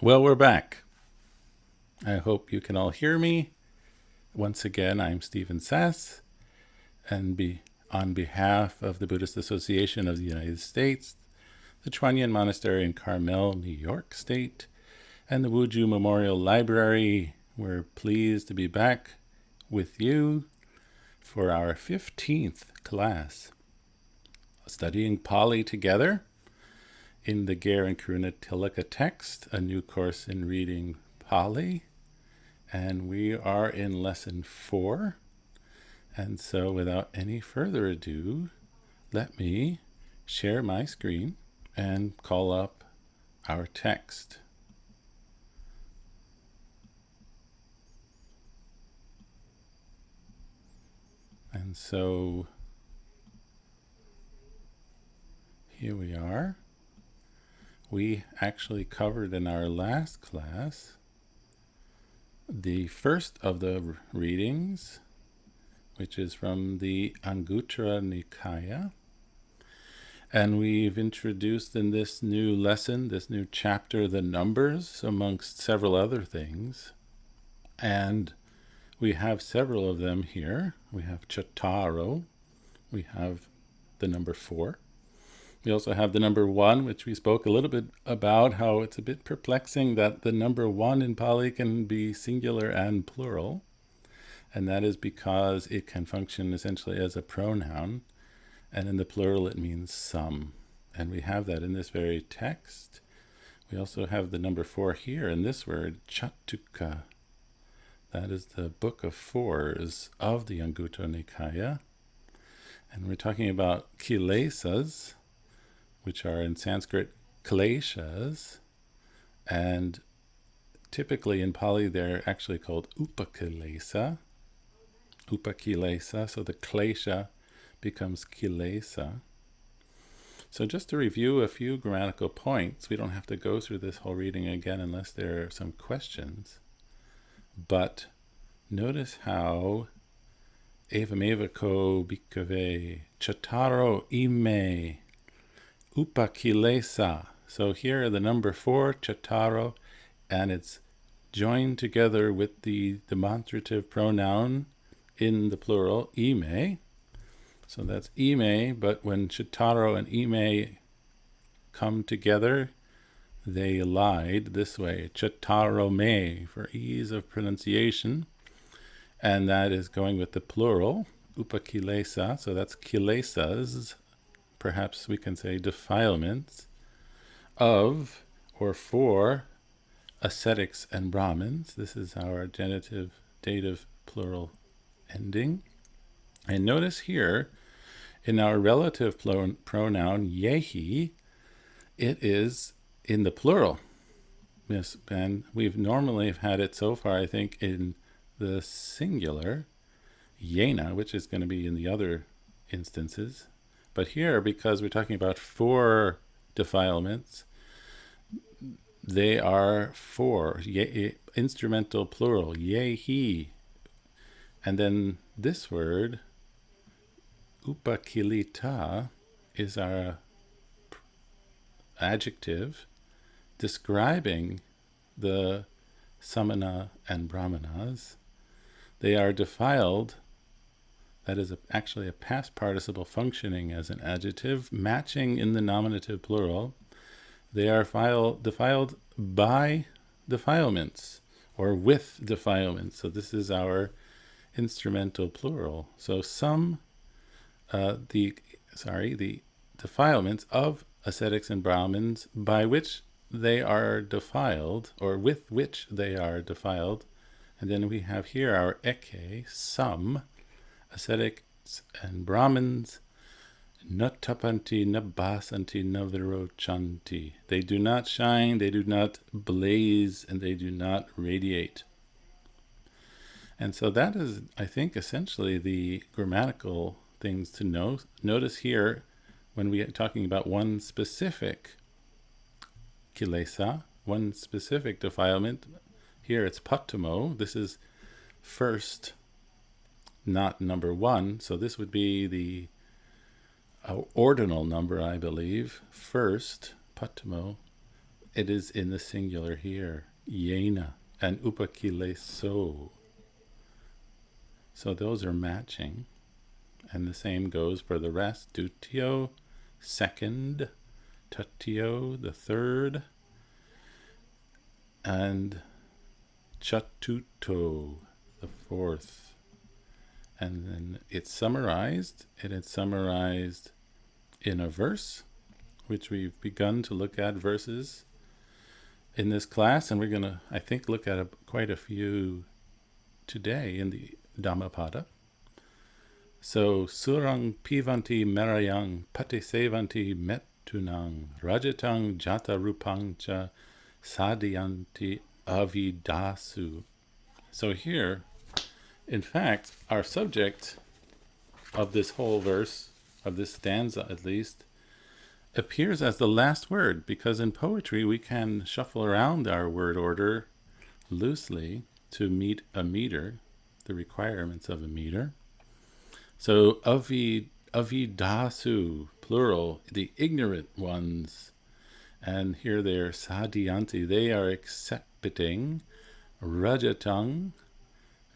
Well, we're back. I hope you can all hear me. Once again, I'm Stephen Sas, and on behalf of the Buddhist Association of the United States, the Chuanyan Monastery in Carmel, New York State, and the Wuju Memorial Library, we're pleased to be back with you for our 15th class, studying Pali together in the Ger and Karuna Tilaka text, a new course in reading Pali. And we are in lesson 4. And so without any further ado, let me share my screen and call up our text. And so here we are. We actually covered in our last class the first of the readings, which is from the Anguttara Nikaya. And we've introduced in this new lesson, this new chapter, the numbers, amongst several other things. And we have several of them here. We have Chattaro. We have the number 4. We also have the number 1, which we spoke a little bit about, how it's a bit perplexing that the number 1 in Pali can be singular and plural. And that is because it can function essentially as a pronoun. And in the plural, it means some. And we have that in this very text. We also have the number 4 here in this word, Chatuka. That is the book of 4s of the Anguttara Nikaya. And we're talking about kilesas, which are in Sanskrit kleshas. And typically in Pali, they're actually called upakilesa. Upakilesa, so the klesha becomes kilesa. So just to review a few grammatical points, we don't have to go through this whole reading again unless there are some questions. But notice how evameva ko bhikkhave chattaro ime upakilesa. So here are the number 4, chattaro, and it's joined together with the demonstrative pronoun in the plural, ime. So that's ime, but when chattaro and ime come together, they lied this way, chattaro me, for ease of pronunciation. And that is going with the plural, upakilesa, so that's kilesas, perhaps we can say defilements, of or for ascetics and Brahmins. This is our genitive, dative, plural ending. And notice here, in our relative pronoun, yehi, it is in the plural. Yes, and we've normally had it so far, I think, in the singular, yena, which is going to be in the other instances. But here, because we're talking about 4 defilements, they are 4, instrumental plural, yehi. And then this word, upakilita, is our adjective describing the samana and brahmanas. They are defiled. That is actually a past participle functioning as an adjective, matching in the nominative plural. They are defiled by defilements, or with defilements. So this is our instrumental plural. So the defilements of ascetics and Brahmins by which they are defiled, or with which they are defiled. And then we have here our eke, some, ascetics and Brahmins, na tapanti, na basanti, na virochanti. They do not shine, they do not blaze, and they do not radiate. And so that is, I think, essentially the grammatical things to know. Notice here, when we are talking about one specific kilesa, one specific defilement, here it's patamo. This is first, not number 1. So this would be the ordinal number, I believe. First, patamo. it is in the singular here, yena, and upakile so. So those are matching. And the same goes for the rest. Dutyo, second. Tatyo, the third. And chatuto, the fourth. And then it's summarized. And it's summarized in a verse, which we've begun to look at verses in this class. And we're going to, I think, look at quite a few today in the Dhammapada. So, surang pivanti merayang patisevanti mettunang rajatang jata rupangcha sadhyanti avidasu. So here, in fact, our subject of this whole verse, of this stanza at least, appears as the last word, because in poetry we can shuffle around our word order loosely to meet a meter, the requirements of a meter. So avidasu, plural, the ignorant ones, and here they're sadhyanti, they are accepting rajatang,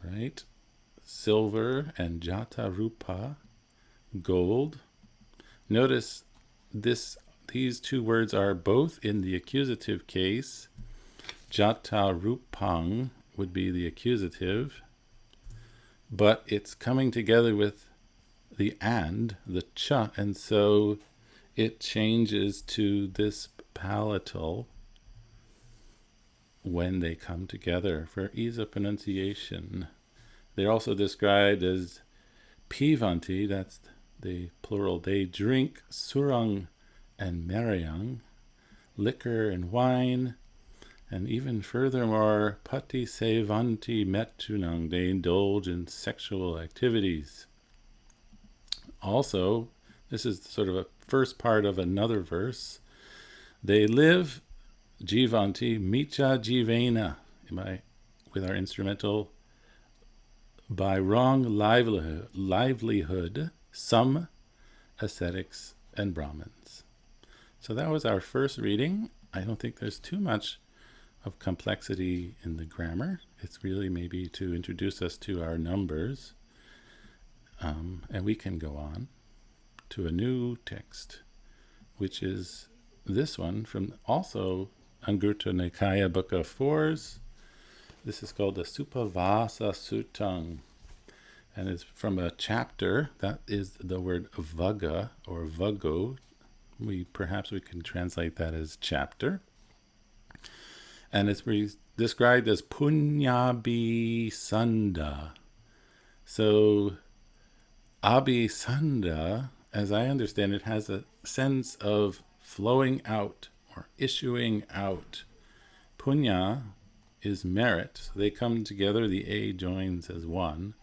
right, silver, and jata rupa, gold. Notice these two words are both in the accusative case. Jata rupang would be the accusative, but it's coming together with the and, the cha, and so it changes to this palatal when they come together for ease of pronunciation. They're also described as pivanti, that's the plural. They drink surang and merayang, liquor and wine, and even furthermore, pati sevanti mettunang, they indulge in sexual activities. Also, this is sort of a first part of another verse. They live, jivanti, micha jivena, with our instrumental, by wrong livelihood, some ascetics and Brahmins. So that was our first reading. I don't think there's too much of complexity in the grammar. It's really maybe to introduce us to our numbers. And we can go on to a new text, which is this one from also Anggutta Nikaya Book of Fours. This is called the Supavasa Sutang, and it's from a chapter that is the word vaga or vago. Perhaps we can translate that as chapter. And it's described as punyabhisanda. So abhisanda, as I understand it, has a sense of flowing out or issuing out. Punya is merit. So they come together, the A joins as one.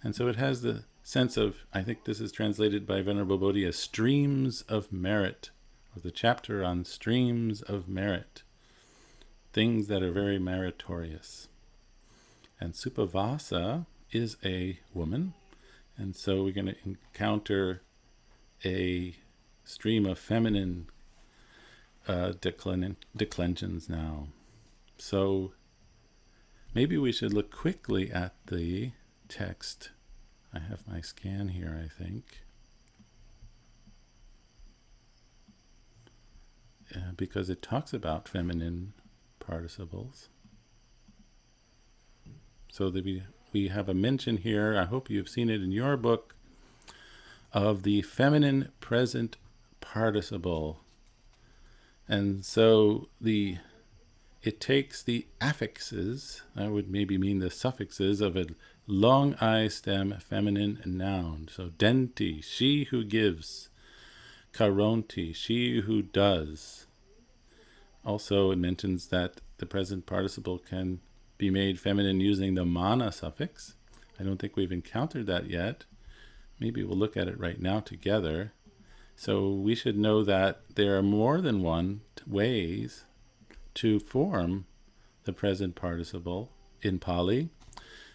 And so it has the sense of, I think this is translated by Venerable Bodhi as streams of merit, or the chapter on streams of merit, things that are very meritorious. And Supavasa is a woman, and so we're going to encounter a stream of feminine declensions now. So maybe we should look quickly at the text. I have my scan here, I think. Because it talks about feminine participles. So that we have a mention here, I hope you've seen it in your book, of the feminine present participle. And so it takes the affixes, that would maybe mean the suffixes, of a long I stem feminine noun. So denti, she who gives. Karonti, she who does. Also it mentions that the present participle can be made feminine using the mana suffix. I don't think we've encountered that yet. Maybe we'll look at it right now together. So we should know that there are more than one ways to form the present participle in Pali.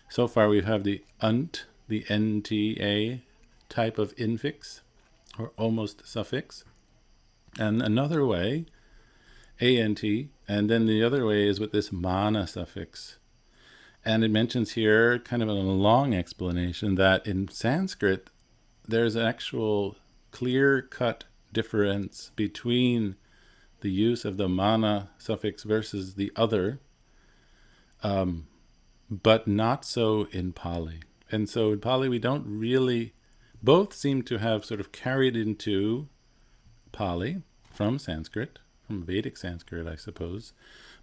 So far we have the unt, the nta type of infix, or almost suffix. And another way, A-N-T, and then the other way is with this mana suffix. And it mentions here, kind of in a long explanation, that in Sanskrit, there's an actual clear-cut difference between the use of the mana suffix versus the other, but not so in Pali. And so in Pali, we don't really, both seem to have sort of carried into Pali from Sanskrit, from Vedic Sanskrit, I suppose,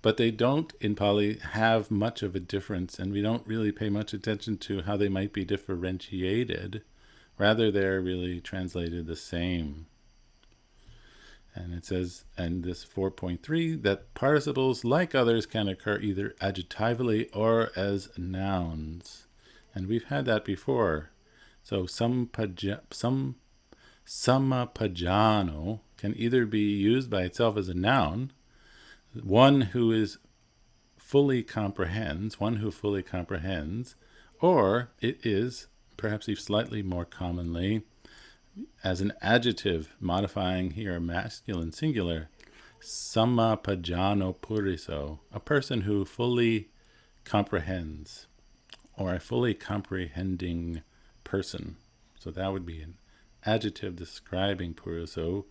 but they don't in Pali have much of a difference, and we don't really pay much attention to how they might be differentiated. Rather, they're really translated the same. And it says, and this 4.3, that participles, like others, can occur either adjectively or as nouns. And we've had that before. So samapajano can either be used by itself as a noun, one who fully comprehends, or it is, perhaps even slightly more commonly, as an adjective, modifying here a masculine singular, samapajano puriso, a person who fully comprehends, or a fully comprehending person. So that would be an adjective describing puriso,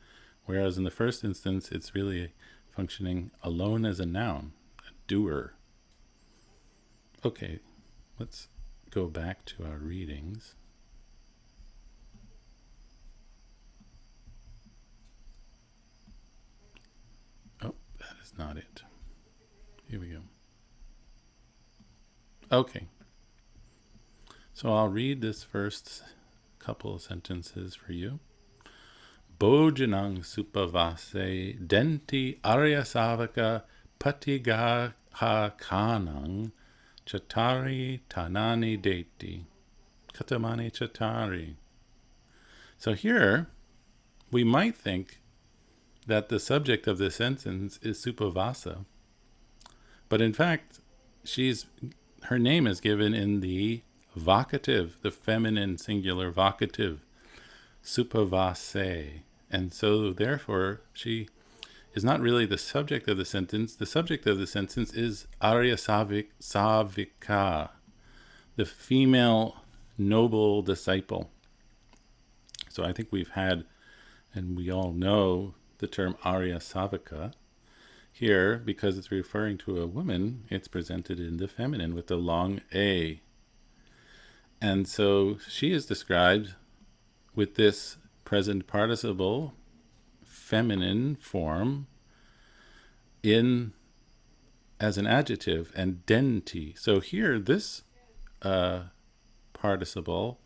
whereas in the first instance, it's really functioning alone as a noun, a doer. Okay, let's go back to our readings. Oh, that is not it. Here we go. Okay. So I'll read this first couple of sentences for you. Bojanang supavase denti aryasavaka patigaha kanang chatari tanani deti. Katamani chatari. So here, we might think that the subject of this sentence is Supavasa, but in fact, her name is given in the vocative, the feminine singular vocative, Supavase, and so therefore she is not really the subject of the sentence. The subject of the sentence is Arya Savika, the female noble disciple. So I think we've had, and we all know, the term Arya Savika. Here, because it's referring to a woman, it's presented in the feminine with the long A. And so she is described with this present participle, feminine form, as an adjective, and denti. So here, this participle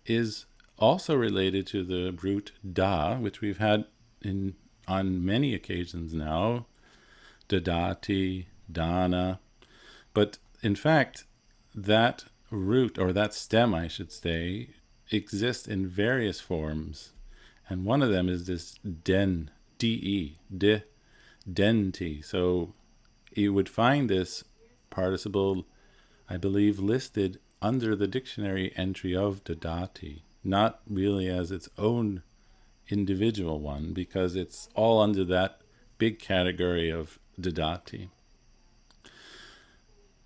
is also related to the root da, which we've had on many occasions now, dadati, dana. But in fact, that root, or that stem, I should say, exists in various forms. And one of them is this den, de, denti. So you would find this participle, I believe, listed under the dictionary entry of dadati, not really as its own individual one, because it's all under that big category of dadati.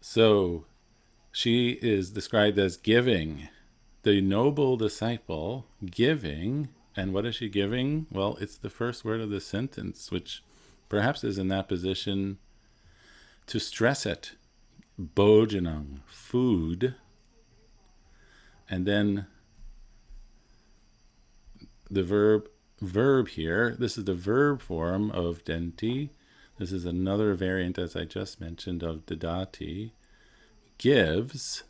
So she is described as giving, the noble disciple giving. And what is she giving? Well, it's the first word of the sentence, which perhaps is in that position to stress it. Bojanang, food. And then the verb here, this is the verb form of denti. This is another variant, as I just mentioned, of dadati. Gives.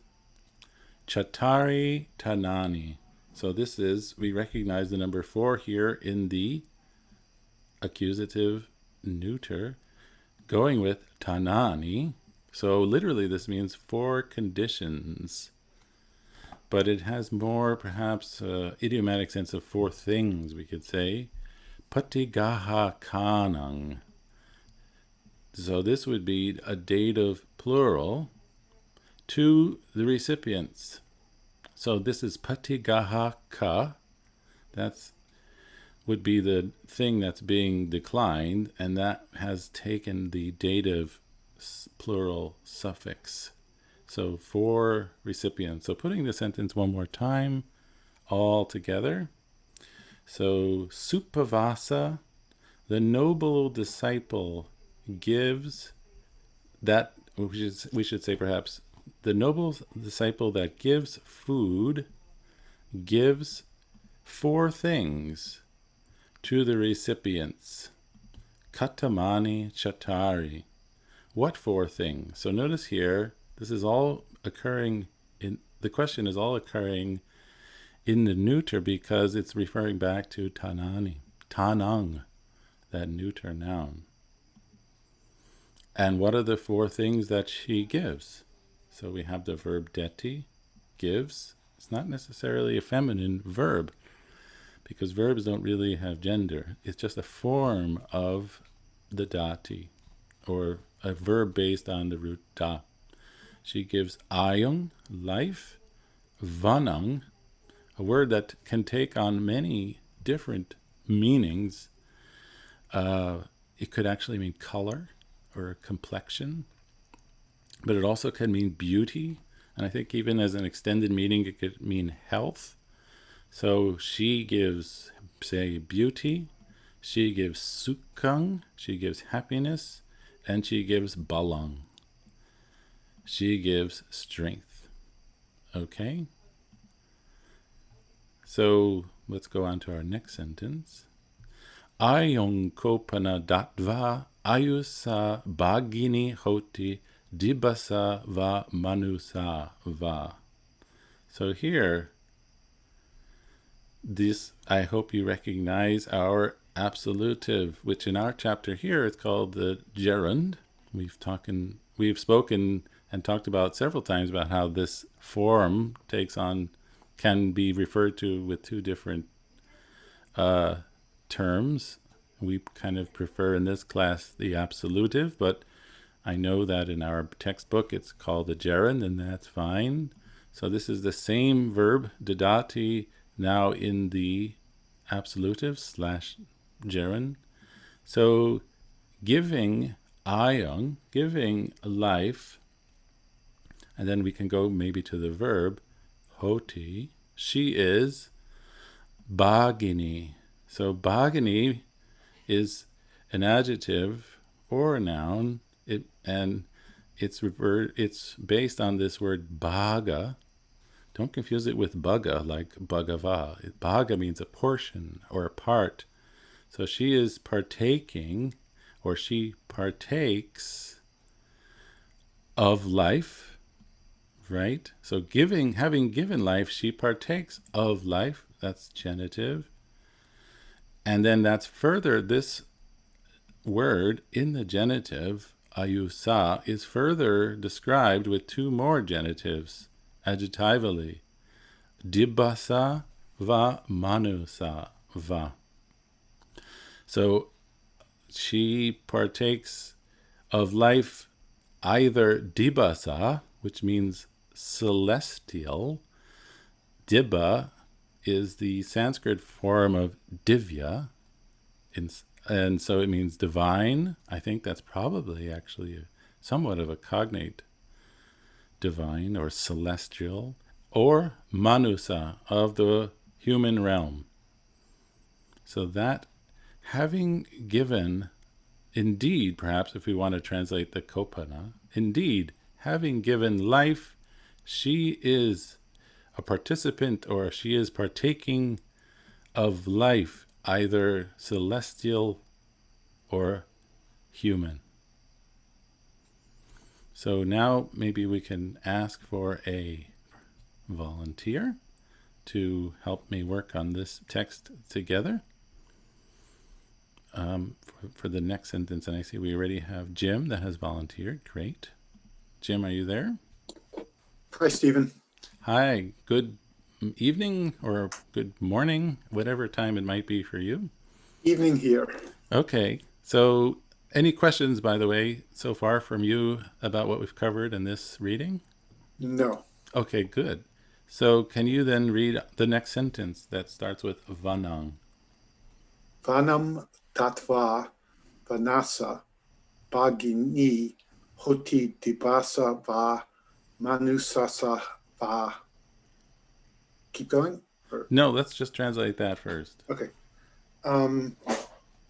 Chatari tanani. So this is, we recognize the number 4 here in the accusative neuter, going with tanani. So literally this means 4 conditions. But it has more, perhaps, idiomatic sense of 4 things, we could say. Patigaha kanang. So this would be a dative plural to the recipients. So this is patigaha ka. That's would be the thing that's being declined, and that has taken the dative plural suffix. So 4 recipients. So putting the sentence one more time, all together. So Supavasa, the noble disciple, gives that, we should say perhaps, the noble disciple that gives food gives 4 things to the recipients. Katamani chatari. What 4 things? So notice here, this is all occurring the question is all occurring in the neuter because it's referring back to tanani, tanang, that neuter noun. And what are the 4 things that she gives? So we have the verb deti, gives. It's not necessarily a feminine verb because verbs don't really have gender. It's just a form of the dati, or a verb based on the root da. She gives ayung, life, vanang, a word that can take on many different meanings. It could actually mean color or complexion, but it also can mean beauty. And I think even as an extended meaning, it could mean health. So she gives, say, beauty. She gives sukhang, she gives happiness, and she gives balang. She gives strength. Okay? So let's go on to our next sentence. Ayong kopana datva ayusa bhagini hoti dibasa va manusa va. So here, this, I hope you recognize our absolutive, which in our chapter here is called the gerund. We've spoken and talked about several times about how this form can be referred to with 2 different terms. We kind of prefer in this class the absolutive, but I know that in our textbook it's called the gerund, and that's fine. So this is the same verb, didati, now in the absolutive / gerund. So giving ayang, giving life, and then we can go maybe to the verb hoti. She is bhagini. So bhagini is an adjective or a noun, and it's based on this word bhaga. Don't confuse it with bhaga, like bhagava. Bhaga means a portion or a part. So she is partaking, or she partakes of life, right? So having given life, she partakes of life. That's genitive. And then that's further, this word in the genitive, ayusa, is further described with 2 more genitives, adjectivally. Dibasa va manusa va. So she partakes of life either dibasa, which means celestial. Dibba is the Sanskrit form of divya, and so it means divine. I think that's probably actually somewhat of a cognate, divine or celestial, or manusa, of the human realm. So that, having given, indeed, perhaps if we want to translate the kopana, indeed, having given life, she is a participant, or she is partaking of life, either celestial or human. So now maybe we can ask for a volunteer to help me work on this text together for the next sentence. And I see we already have Jim that has volunteered. Great. Jim, are you there? Hi, Stephen. Hi. Good evening or good morning, whatever time it might be for you. Evening here. Okay. So any questions, by the way, so far from you about what we've covered in this reading? No. Okay, good. So can you then read the next sentence that starts with vanang? Vanam tatva vanasa bhagini hoti dibasa va manusasa va. Keep going? No, let's just translate that first. Okay.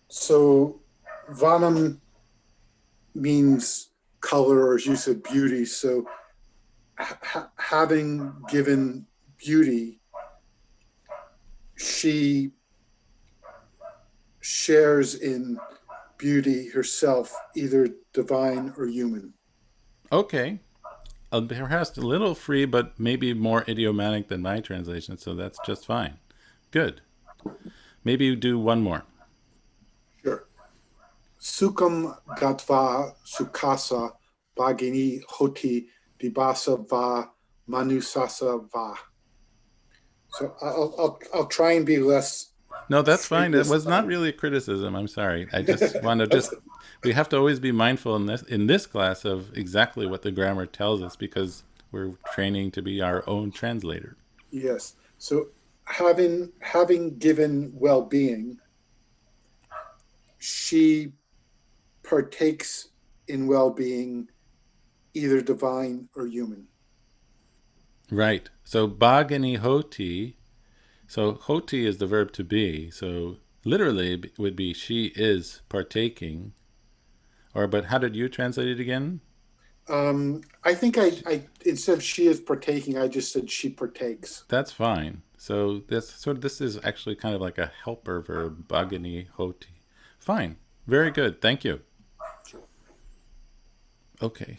So Vanam means color, or as you said, beauty. So having given beauty, she shares in beauty herself, either divine or human. Okay. Perhaps a little free, but maybe more idiomatic than my translation, so that's just fine. Good. Maybe you do one more. Sure. Sukham gatva sukasa bhagini hoti dibasa va manusasa va. So I'll try and be less. No, that's fine. It was not really a criticism. I'm sorry. I just want to just we have to always be mindful in this class of exactly what the grammar tells us because we're training to be our own translator. Yes. So having given well-being, she partakes in well-being, either divine or human. Right. So bhagini hoti. So hoti is the verb to be. So literally it would be she is partaking. Or but how did you translate it again? I think I instead of she is partaking, I just said she partakes. That's fine. So this is actually kind of like a helper verb, bhagini hoti. Fine. Very good. Thank you. Sure. Okay.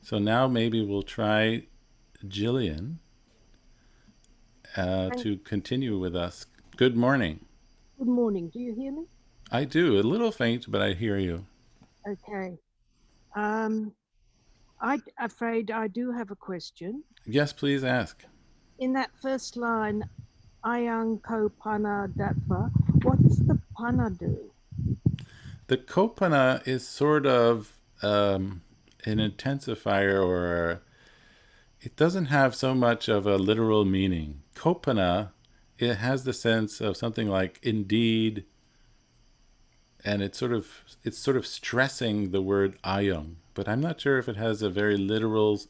So now maybe we'll try Jillian to continue with us. Good morning. Good morning. Do you hear me? I do. A little faint, but I hear you. Okay. I'm afraid I do have a question. Yes, please ask. In that first line, ayang ko pana datva, what's the pana doing? The kopana is sort of an intensifier, or it doesn't have so much of a literal meaning. Kopana, it has the sense of something like indeed, and it's sort of stressing the word ayang, but I'm not sure if it has a very literal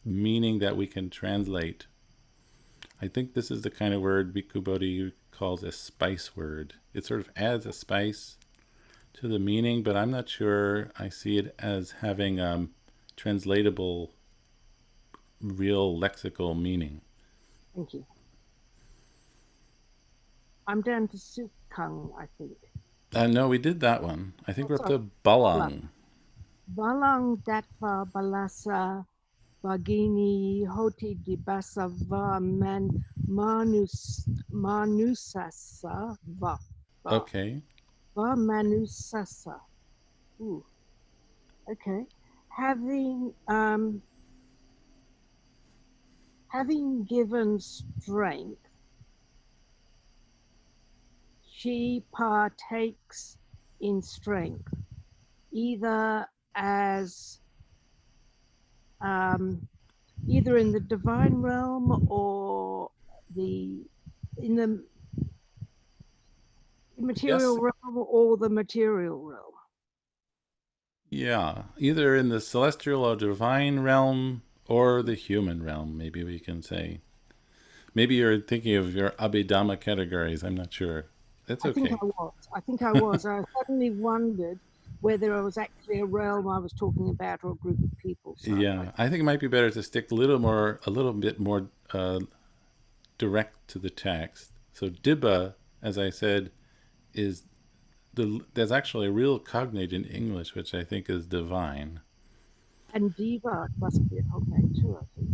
meaning that we can translate. I think this is the kind of word Bhikkhu Bodhi calls a spice word. It sort of adds a spice to the meaning, but I'm not sure I see it as having translatable, real lexical meaning. Thank you. I'm down to Sukhang, I think. No, we did that one. I think we're up to Balang. Balang datva balasa Bhagini hoti dibasa va manusasa va. Okay. Va manusasa. Ooh. Okay. Having given strength, she partakes in strength, either as either in the divine realm or in the immaterial realm or the material realm. Yeah, either in the celestial or divine realm or the human realm, maybe we can say. Maybe you're thinking of your Abhidhamma categories. I'm not sure. That's okay. I think I was. I suddenly wondered whether it was actually a realm I was talking about or a group of people. So yeah, I think it might be better to stick a little bit more direct to the text. So dibba, as I said, is there's actually a real cognate in English, which I think is divine. And diva must be a cognate too, I think.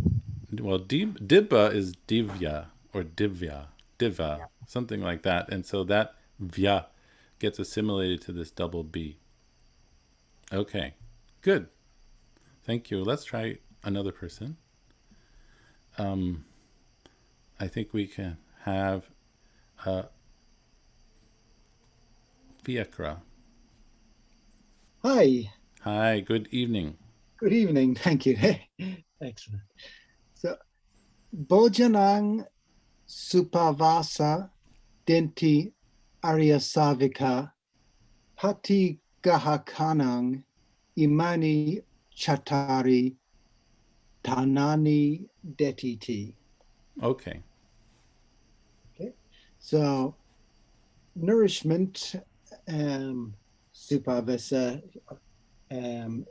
Well, dibba is divya or diva, yeah. Something like that. And so that vya gets assimilated to this double B. Okay, good. Thank you. Let's try another person. I think we can have Fiakra. Hi. Hi, good evening. Good evening. Thank you. Excellent. So, Bojanang Supavasa Denti Arya Savika Pati Gahakanang Imani Chatari Tanani Detiti. Okay. Okay. So nourishment, Supavesa, the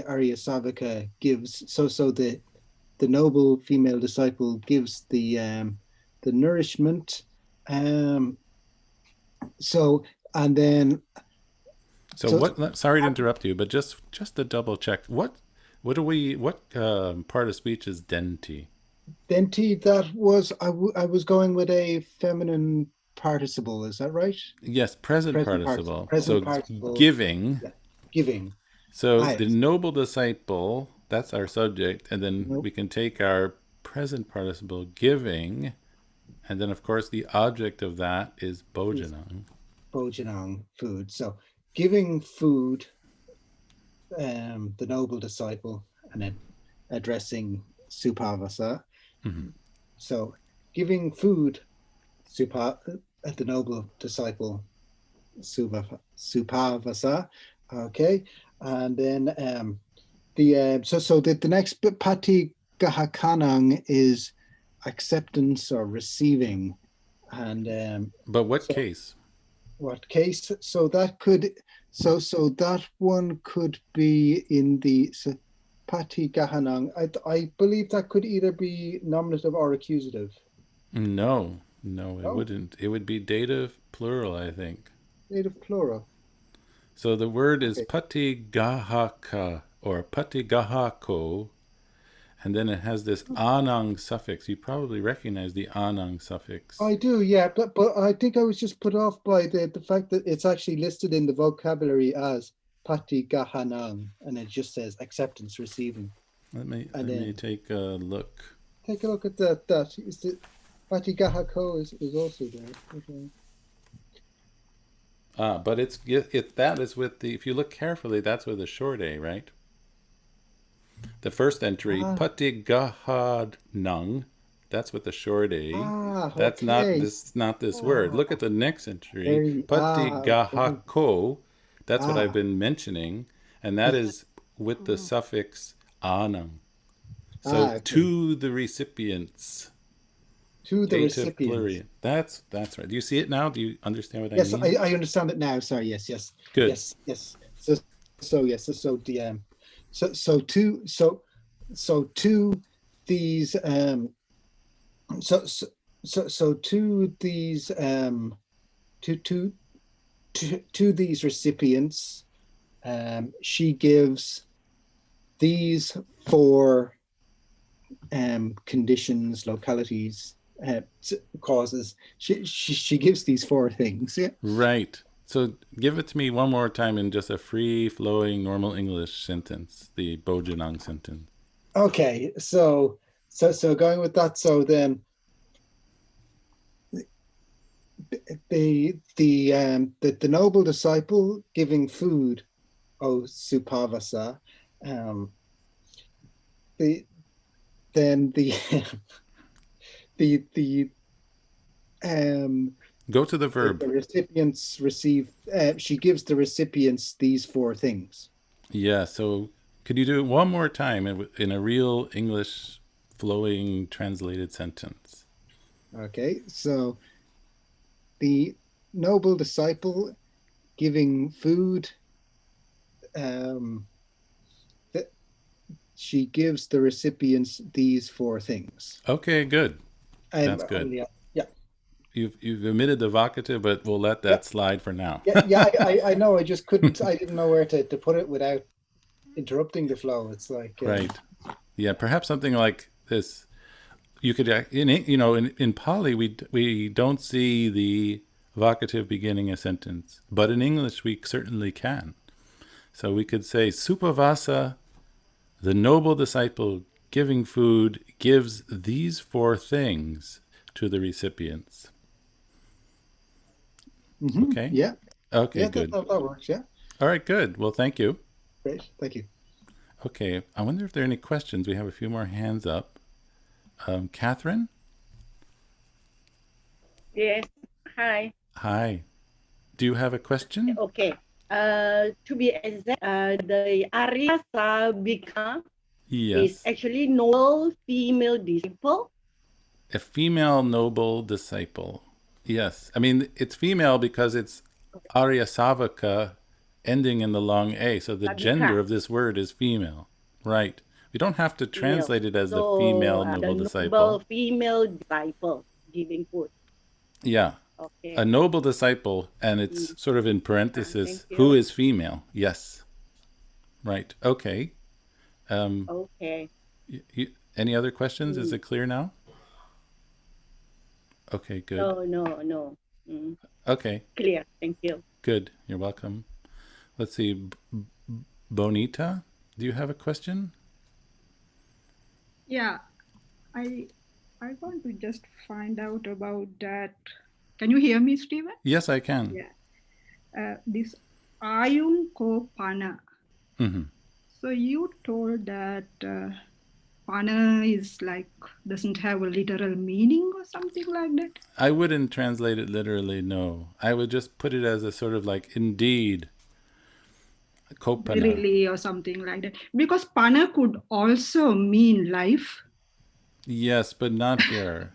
Arya Savika gives, so the noble female disciple gives the nourishment. So and then So what? Sorry to interrupt you, but just to double check, what part of speech is denti? Denti, that was I was going with a feminine participle. Is that right? Yes, present participle. Present So participle. giving. Yeah, giving. So Ah, the yes. noble disciple, that's our subject, and then Nope. we can take our present participle giving, and then of course the object of that is bojanang. Bojanang, food. So giving food, the noble disciple, and then addressing Supavasa. Mm-hmm. So giving food, the noble disciple, Supavasa. Okay, and then the next bit, Pati Gahakanang, is acceptance or receiving, and But what so case? what case? So that could, so that one could be in the Pati Gahanang. I believe that could either be nominative or accusative. No, it Oh, wouldn't. It would be dative plural, I think. native plural. So the word is Okay. patigahaka or patigahako, and then it has this anang suffix. You probably recognize the anang suffix. I do, yeah, but I think I was just put off by the fact that it's actually listed in the vocabulary as Pati Gahanang, and it just says acceptance, receiving. Let me And then take a look. take a look at that. That is the Pati Gahako is also there. Okay. But that is with the, if you look carefully, that's with a short A, right? The first entry, Ah, patigahadnang, that's with the short A. That's okay. not this word. Look Ah, at the next entry, very, okay. patigahako. That's what I've Ah, been mentioning, and that is with the suffix anang. So okay. to the recipients, To the dative recipients. plurial. That's right. Do you see it now? Do you understand what I Yes, mean? I understand it now. Sorry. Yes, yes, Good. yes. So yes. So the so to these so so so to these to these recipients, she gives these four conditions, localities, causes. She gives these four things. Yeah. Right. So give it to me one more time in just a free-flowing normal English sentence, the Bojanang sentence. Okay. So going with that. So then the noble disciple giving food, O Supavasa, the then the Go to the verb. the recipients receive. She gives the recipients these four things. Yeah, so could you do it one more time in a real English flowing translated sentence? Okay, so the noble disciple giving food, that she gives the recipients these four things. Okay, good. That's Oh, good. yeah, yeah, You've omitted the vocative, but we'll let yeah, that slide for now. yeah. I know. I just couldn't. I didn't know where to put it without interrupting the flow. It's like, Right. Yeah, perhaps something like this. You could, in Pali, we don't see the vocative beginning a sentence, but in English we certainly can. So we could say, Supavasa, the noble disciple giving food, gives these four things to the recipients. Okay? yeah, Okay, yeah. good. That works. Yeah, All right, good. Well, thank you. great. Thank you. Okay, I wonder if there are any questions. We have a few more hands up. Catherine? Yes. Hi. Hi. Do you have a question? Okay. To be exact, the Arya Savika is Yes. actually noble female disciple. A female noble disciple. Yes. I mean, it's female because it's Arya Savaka ending in the long A. So the gender Savika, of this word is female. Right. We don't have to female. translate it as the So female noble the disciple. noble female disciple giving food. Yeah. Okay. A noble disciple, and it's sort of in Thank parenthesis, you. who is female? Yes. Right. Okay. Okay. Any other questions? Is it clear now? Okay, good. No. Okay, Clear. Thank you. good. You're welcome. Let's see. Bonita, do you have a question? Yeah, I want to just find out about that. Can you hear me, Stephen? Yes, I can. Yeah. This Ayung ko pana. Mm-hmm. So you told that pana is like doesn't have a literal meaning or something like that. I wouldn't translate it literally, no. I would just put it as a sort of like, indeed, kopana. Really, or something like that. Because pana could also mean life. Yes, but not here.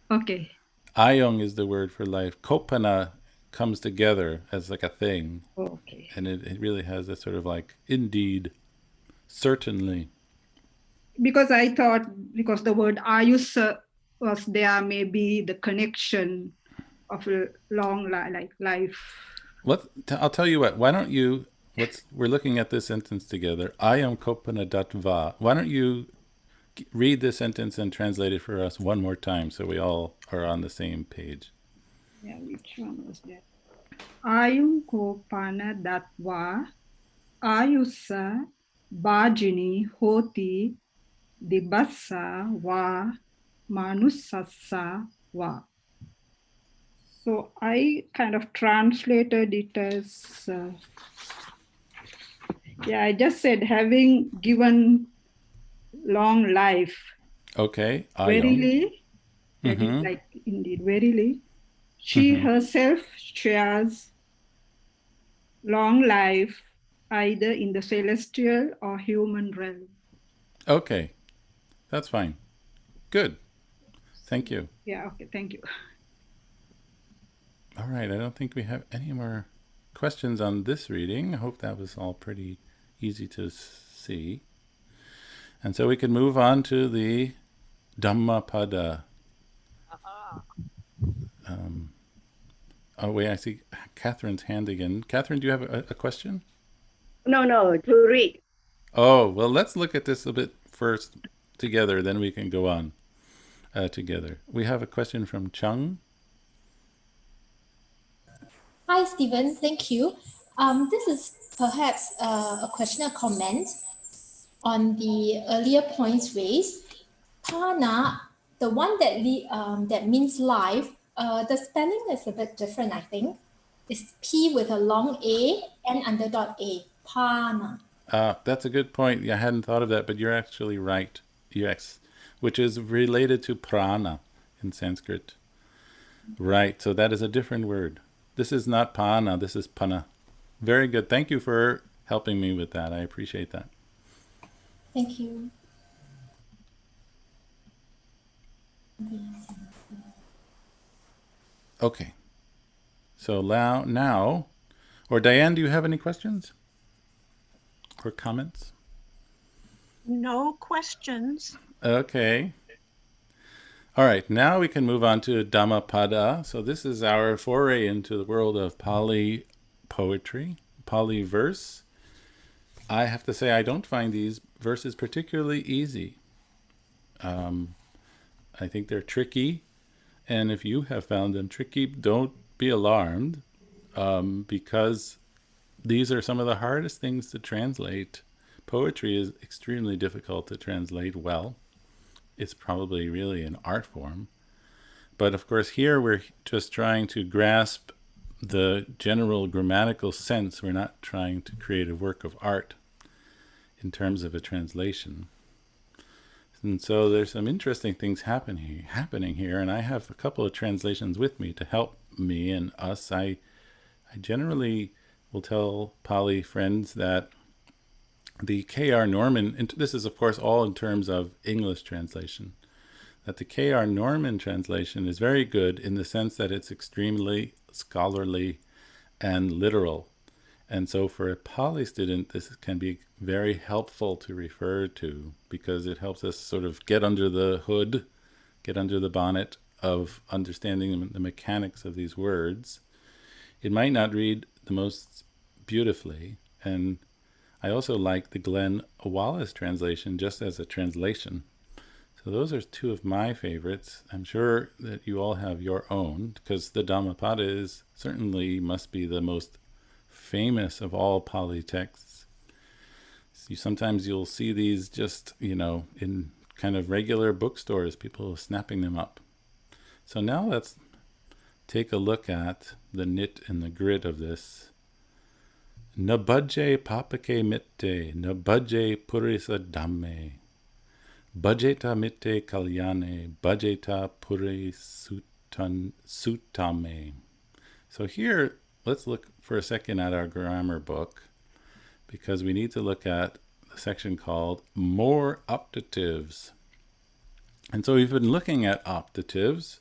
Okay. Ayong is the word for life. Kopana comes together as like a thing. Okay. And it really has a sort of like, indeed, certainly. Because I thought, because the word ayus was there, maybe the connection of a long life. I'll tell you what, why don't you, we're looking at this sentence together. Ayam kopana datva. Why don't you read this sentence and translate it for us one more time so we all are on the same page. Yeah, which one was that? Ayung ko pana datva ayusa bajini hoti dibasa wa manusasa wa. So I kind of translated it as, I just said having given long life. Okay. Verily, that is like indeed, verily, she herself shares long life either in the celestial or human realm. Okay. That's fine. Good. Thank you. Yeah, okay, thank you. All right. I don't think we have any more questions on this reading. I hope that was all pretty easy to see. And so we can move on to the Dhammapada. Oh, wait, I see Catherine's hand again. Catherine, do you have a question? No, to read. Oh, well, let's look at this a bit first together, then we can go on together. We have a question from Chung. Hi, Stephen. Thank you. This is perhaps a question or comment on the earlier points raised. Pana, the one that means life, the spelling is a bit different, I think. It's P with a long A and underdot A. Pana. That's a good point. I hadn't thought of that, but you're actually right. Yes, which is related to prana in Sanskrit. Right, so that is a different word. This is not pana, this is pana. Very good. Thank you for helping me with that. I appreciate that. Thank you. Okay. So now, or Diane, do you have any questions or comments? No questions. Okay. All right, now we can move on to Dhammapada. So this is our foray into the world of Pali poetry, Pali verse. I have to say I don't find these verses particularly easy. I think they're tricky, and if you have found them tricky, don't be alarmed, because these are some of the hardest things to translate. Poetry is extremely difficult to translate well. It's probably really an art form. But of course here we're just trying to grasp the general grammatical sense. We're not trying to create a work of art in terms of a translation. And so there's some interesting things happening here, and I have a couple of translations with me to help me and us. I generally will tell Pali friends that the K.R. Norman, and this is of course all in terms of English translation, that the K.R. Norman translation is very good in the sense that it's extremely scholarly and literal. And so for a Pali student, this can be very helpful to refer to, because it helps us sort of get under the hood, get under the bonnet of understanding the mechanics of these words. It might not read the most beautifully, and I also like the Glenn Wallace translation just as a translation. So those are two of my favorites. I'm sure that you all have your own, because the Dhammapada is certainly must be the most famous of all Pali texts. Sometimes you'll see these just, in kind of regular bookstores, people snapping them up. So now let's take a look at the knit and the grit of this. Nabajje papake mitte, nabajje purisa dhamme, bhajeta mitte kalyane, bhajeta puri sutame. So here, let's look for a second at our grammar book, because we need to look at the section called More Optatives. And so we've been looking at optatives.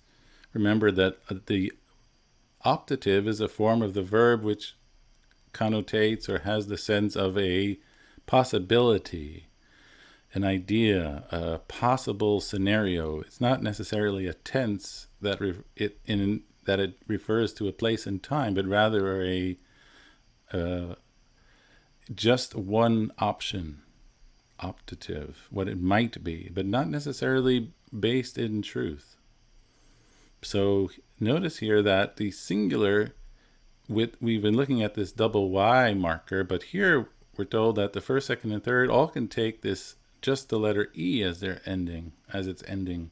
Remember that the optative is a form of the verb which connotates or has the sense of a possibility, an idea, a possible scenario. It's not necessarily a tense that it refers to a place and time, but rather a just one option, optative, what it might be, but not necessarily based in truth. So notice here that the singular, we've been looking at this double Y marker, but here we're told that the first, second, and third all can take this, just the letter E as its ending.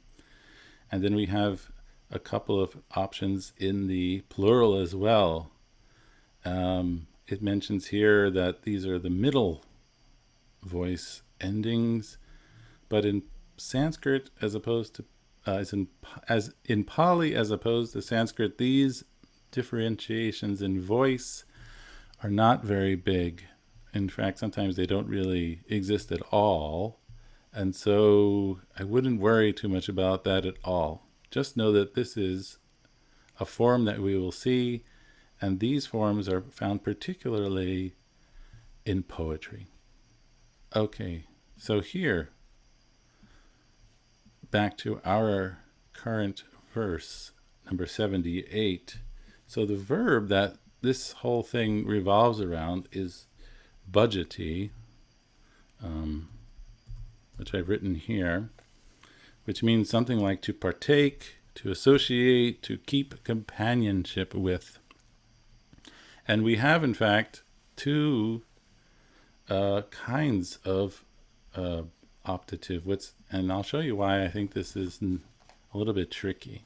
And then we have a couple of options in the plural as well. It mentions here that these are the middle voice endings, but in Sanskrit, as opposed to as in Pali, as opposed to Sanskrit, these differentiations in voice are not very big. In fact, sometimes they don't really exist at all, and so I wouldn't worry too much about that at all. Just know that this is a form that we will see, and these forms are found particularly in poetry. Okay, so here, back to our current verse, number 78. So the verb that this whole thing revolves around is bhajati, which I've written here, which means something like to partake, to associate, to keep companionship with. And we have, in fact, two kinds of optative, and I'll show you why I think this is a little bit tricky.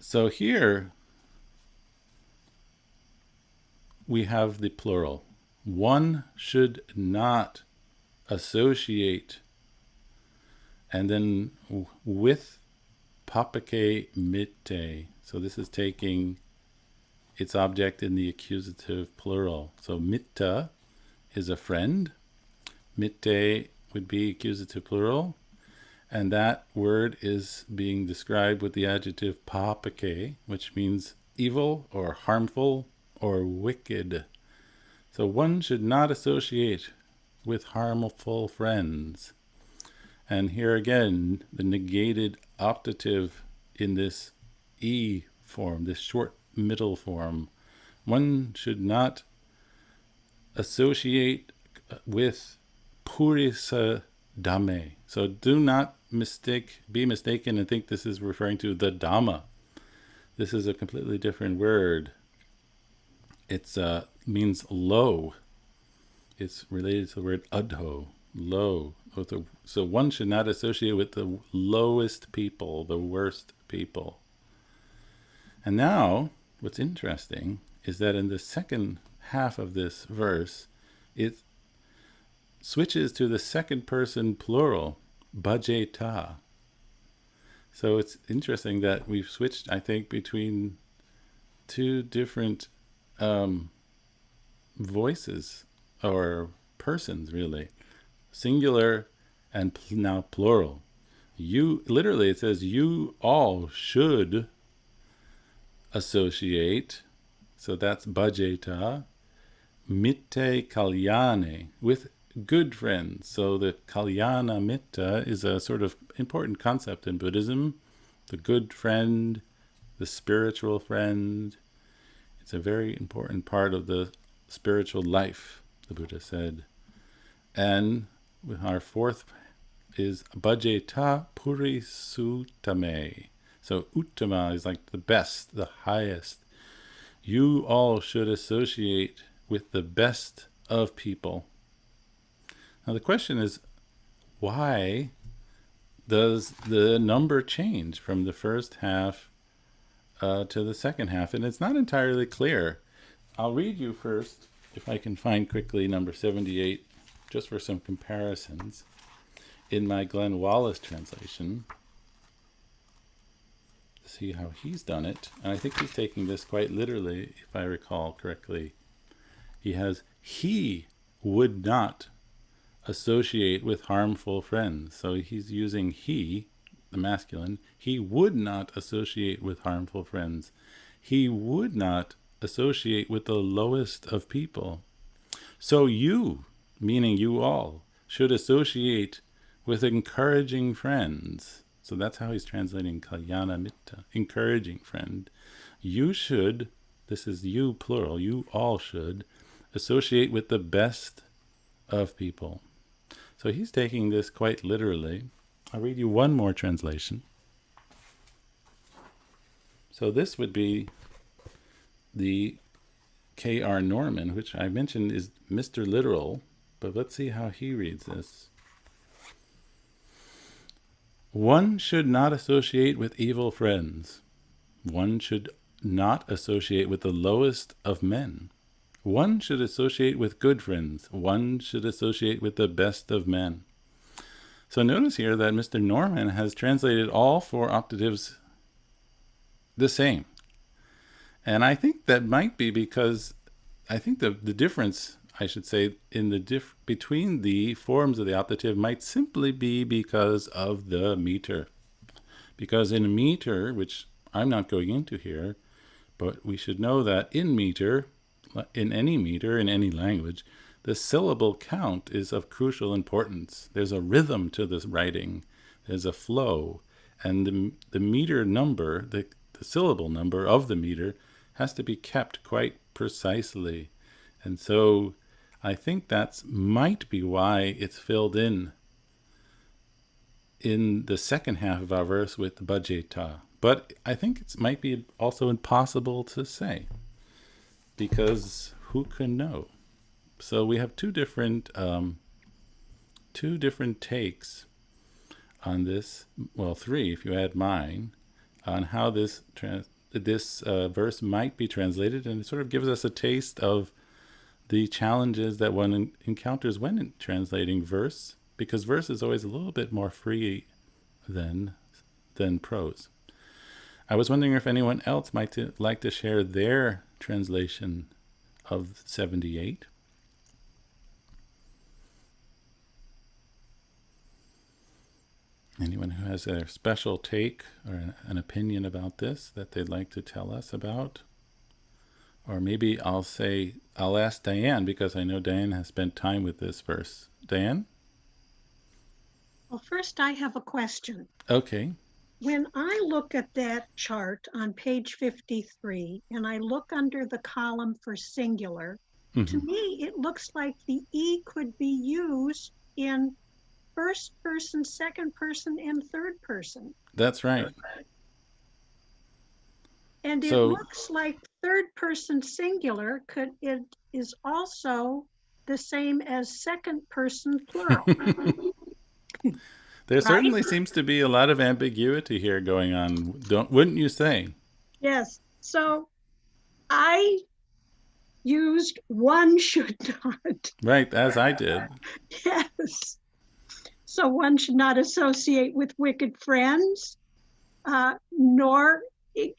So here we have the plural. One should not associate, and then with papake mitte. So this is taking its object in the accusative plural. So mitta is a friend. Mitte would be accusative plural. And that word is being described with the adjective papake, which means evil or harmful or wicked. So one should not associate with harmful friends. And here again, the negated optative in this E form, this short middle form. One should not associate with purisa dhamme. So do not be mistaken and think this is referring to the Dhamma. This is a completely different word. It means low. It's related to the word adho, low. So one should not associate with the lowest people, the worst people. And now, what's interesting is that in the second half of this verse, switches to the second person plural, bhajeta. So it's interesting that we've switched, I think, between two different voices or persons, really. Singular and now plural. You, literally it says, you all should associate, so that's bhajeta, mitte kalyane, with good friends. So the kalyana mitta is a sort of important concept in Buddhism. The good friend, the spiritual friend. It's a very important part of the spiritual life, the Buddha said. And our fourth is bhajeta purisutame. So uttama is like the best, the highest. You all should associate with the best of people. Now the question is, why does the number change from the first half to the second half? And it's not entirely clear. I'll read you first, if I can find quickly, number 78, just for some comparisons, in my Glenn Wallace translation, to see how he's done it. And I think he's taking this quite literally, if I recall correctly. He has, he would not associate with harmful friends. So he's using he, the masculine. He would not associate with harmful friends. He would not associate with the lowest of people. So you, meaning you all, should associate with encouraging friends. So that's how he's translating kalyana mitta, encouraging friend. You should, this is you plural, you all should associate with the best of people. So he's taking this quite literally. I'll read you one more translation. So this would be the K.R. Norman, which I mentioned is Mr. Literal, but let's see how he reads this. One should not associate with evil friends. One should not associate with the lowest of men. One should associate with good friends. One should associate with the best of men. So notice here that Mr. Norman has translated all four optatives the same. And I think that might be because I think the difference, I should say, in the between the forms of the optative might simply be because of the meter. Because in a meter, which I'm not going into here, but we should know that in meter, in any language, the syllable count is of crucial importance. There's a rhythm to this writing. There's a flow. And the meter number, the syllable number of the meter, has to be kept quite precisely. And so I think that might be why it's filled in the second half of our verse with bhajeta. But I think it might be also impossible to say, because who can know? So we have two different takes on this, well, three if you add mine, on how this verse might be translated, and it sort of gives us a taste of the challenges that one encounters when translating verse, because verse is always a little bit more free than prose. I was wondering if anyone else might like to share their translation of 78. Anyone who has a special take or an opinion about this that they'd like to tell us about? Or maybe I'll ask Diane, because I know Diane has spent time with this verse. Diane? Well, first I have a question. Okay. When I look at that chart on page 53 and I look under the column for singular, to me it looks like the E could be used in first person, second person, and third person. That's right. And it looks like third person singular is also the same as second person plural. There certainly seems to be a lot of ambiguity here going on, wouldn't you say? Yes. So I used one should not. Right, as I did. Yes. So one should not associate with wicked friends, nor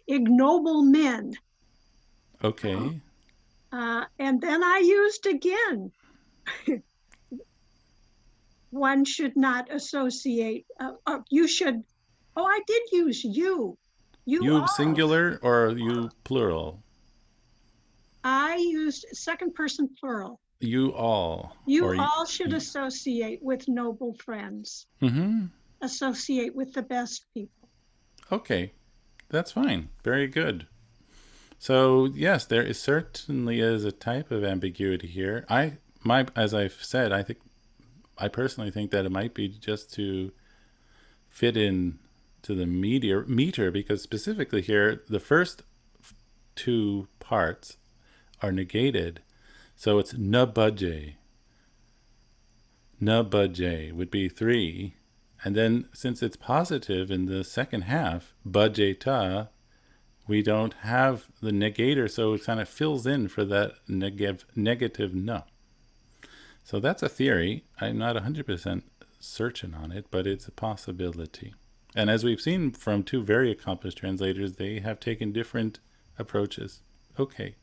ignoble men. Okay. And then I used again, one should not associate, you should, oh, I did use you. You all. singular or you plural? I used second person plural. You all. You all should associate with noble friends. Mm-hmm. Associate with the best people. Okay, that's fine. Very good. So yes, there is certainly is a type of ambiguity here. As I've said, I personally think that it might be just to fit in to the meter, because specifically here, the first two parts are negated. So it's na budge. Na budge would be 3. And then since it's positive in the second half, budgeta, we don't have the negator, so it kind of fills in for that negative na. So that's a theory. I'm not 100% certain on it, but it's a possibility. And as we've seen from two very accomplished translators, they have taken different approaches. Okay.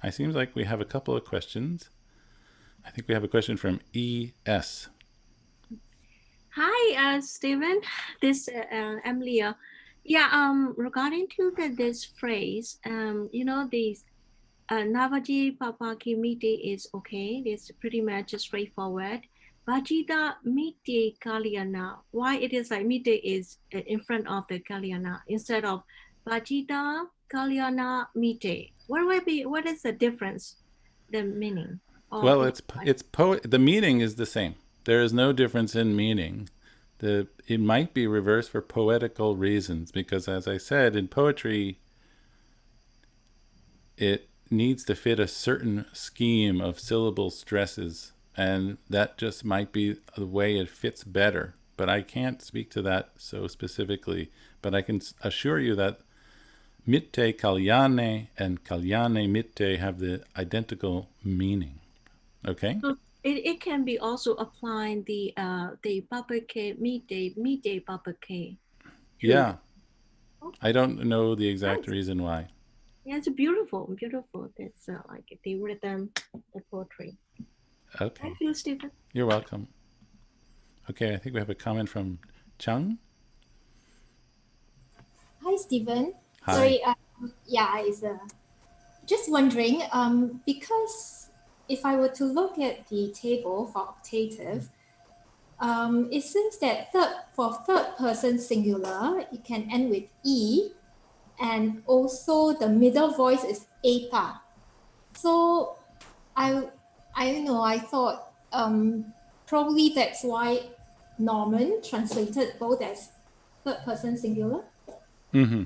It seems like we have a couple of questions. I think we have a question from E.S. Hi, Stephen. This Emilia. Yeah. Regarding to this phrase, this Navaji Papaki Mite is okay. It's pretty much straightforward. Vajida Mite Kalyana. Why it is like Mite is in front of the Kalyana instead of Vajida Kalyana Mite? What is the difference? The meaning? Well, the meaning is the same. There is no difference in meaning. It might be reversed for poetical reasons, because as I said, in poetry, it needs to fit a certain scheme of syllable stresses, and that just might be the way it fits better. But I can't speak to that so specifically. But I can assure you that Mitte Kalyane and Kalyane Mitte have the identical meaning. Okay? So it can be also applying the babake mite babake. Yeah. I don't know the exact reason why. Yeah, it's beautiful. That's like the rhythm, the poetry. Okay. Thank you, Stephen. You're welcome. Okay, I think we have a comment from Chung. Hi, Stephen. Hi. Sorry, it's just wondering, because if I were to look at the table for octave, it seems that for third person singular, it can end with E, and also the middle voice is eta. So I thought probably that's why Norman translated both as third person singular. Mm-hmm.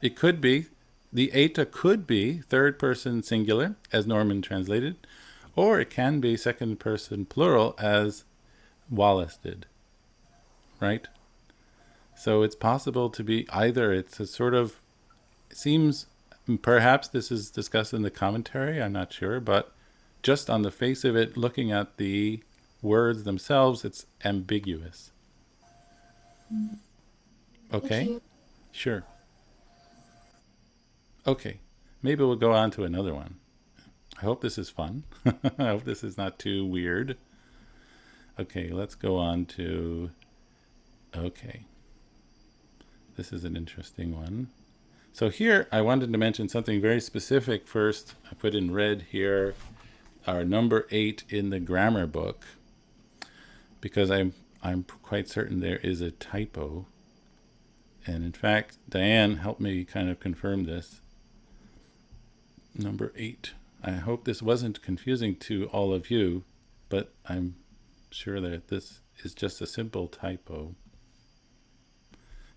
It could be. The eta could be third person singular, as Norman translated, or it can be second person plural, as Wallace did. Right? So it's possible to be either. It's a sort of, seems, perhaps this is discussed in the commentary, I'm not sure, but just on the face of it, looking at the words themselves, it's ambiguous. Okay? Sure. Okay, maybe we'll go on to another one. I hope this is fun. I hope this is not too weird. Okay, let's go on to, okay. This is an interesting one. So here, I wanted to mention something very specific first. I put in red here, our number 8 in the grammar book, because I'm quite certain there is a typo. And in fact, Diane helped me kind of confirm this. Number 8. I hope this wasn't confusing to all of you, but I'm sure that this is just a simple typo.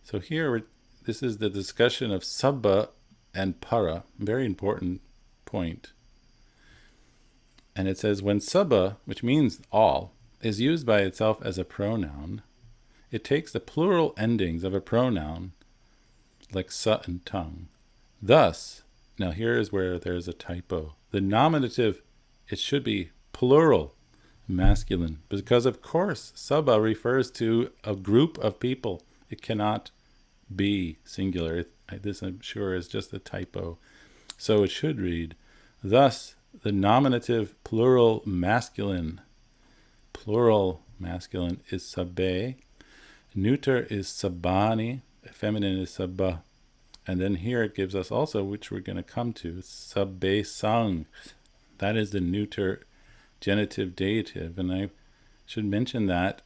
So here, this is the discussion of sabba and para, very important point. And it says, when sabba, which means all, is used by itself as a pronoun, it takes the plural endings of a pronoun, like sa and tongue. Thus, Now here is where there's a typo. The nominative, it should be plural masculine, because of course sabha refers to a group of people. It cannot be singular. This, I'm sure, is just a typo. So it should read, thus the nominative plural masculine is sabbe, neuter is sabani, feminine is sabba. And then here it gives us also, which we're going to come to, sabbe sang. That is the neuter genitive dative. And I should mention that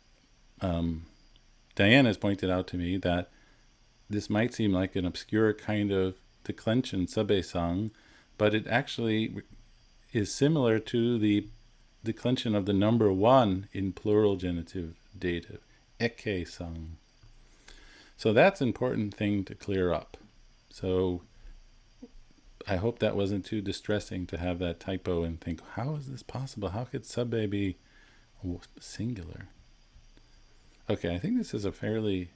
Diane has pointed out to me that this might seem like an obscure kind of declension, sabbe sang, but it actually is similar to the declension of the number 1 in plural genitive dative, eke sang. So that's an important thing to clear up. So I hope that wasn't too distressing to have that typo and think, how is this possible? How could sabbe be singular? Okay, I think this is a fairly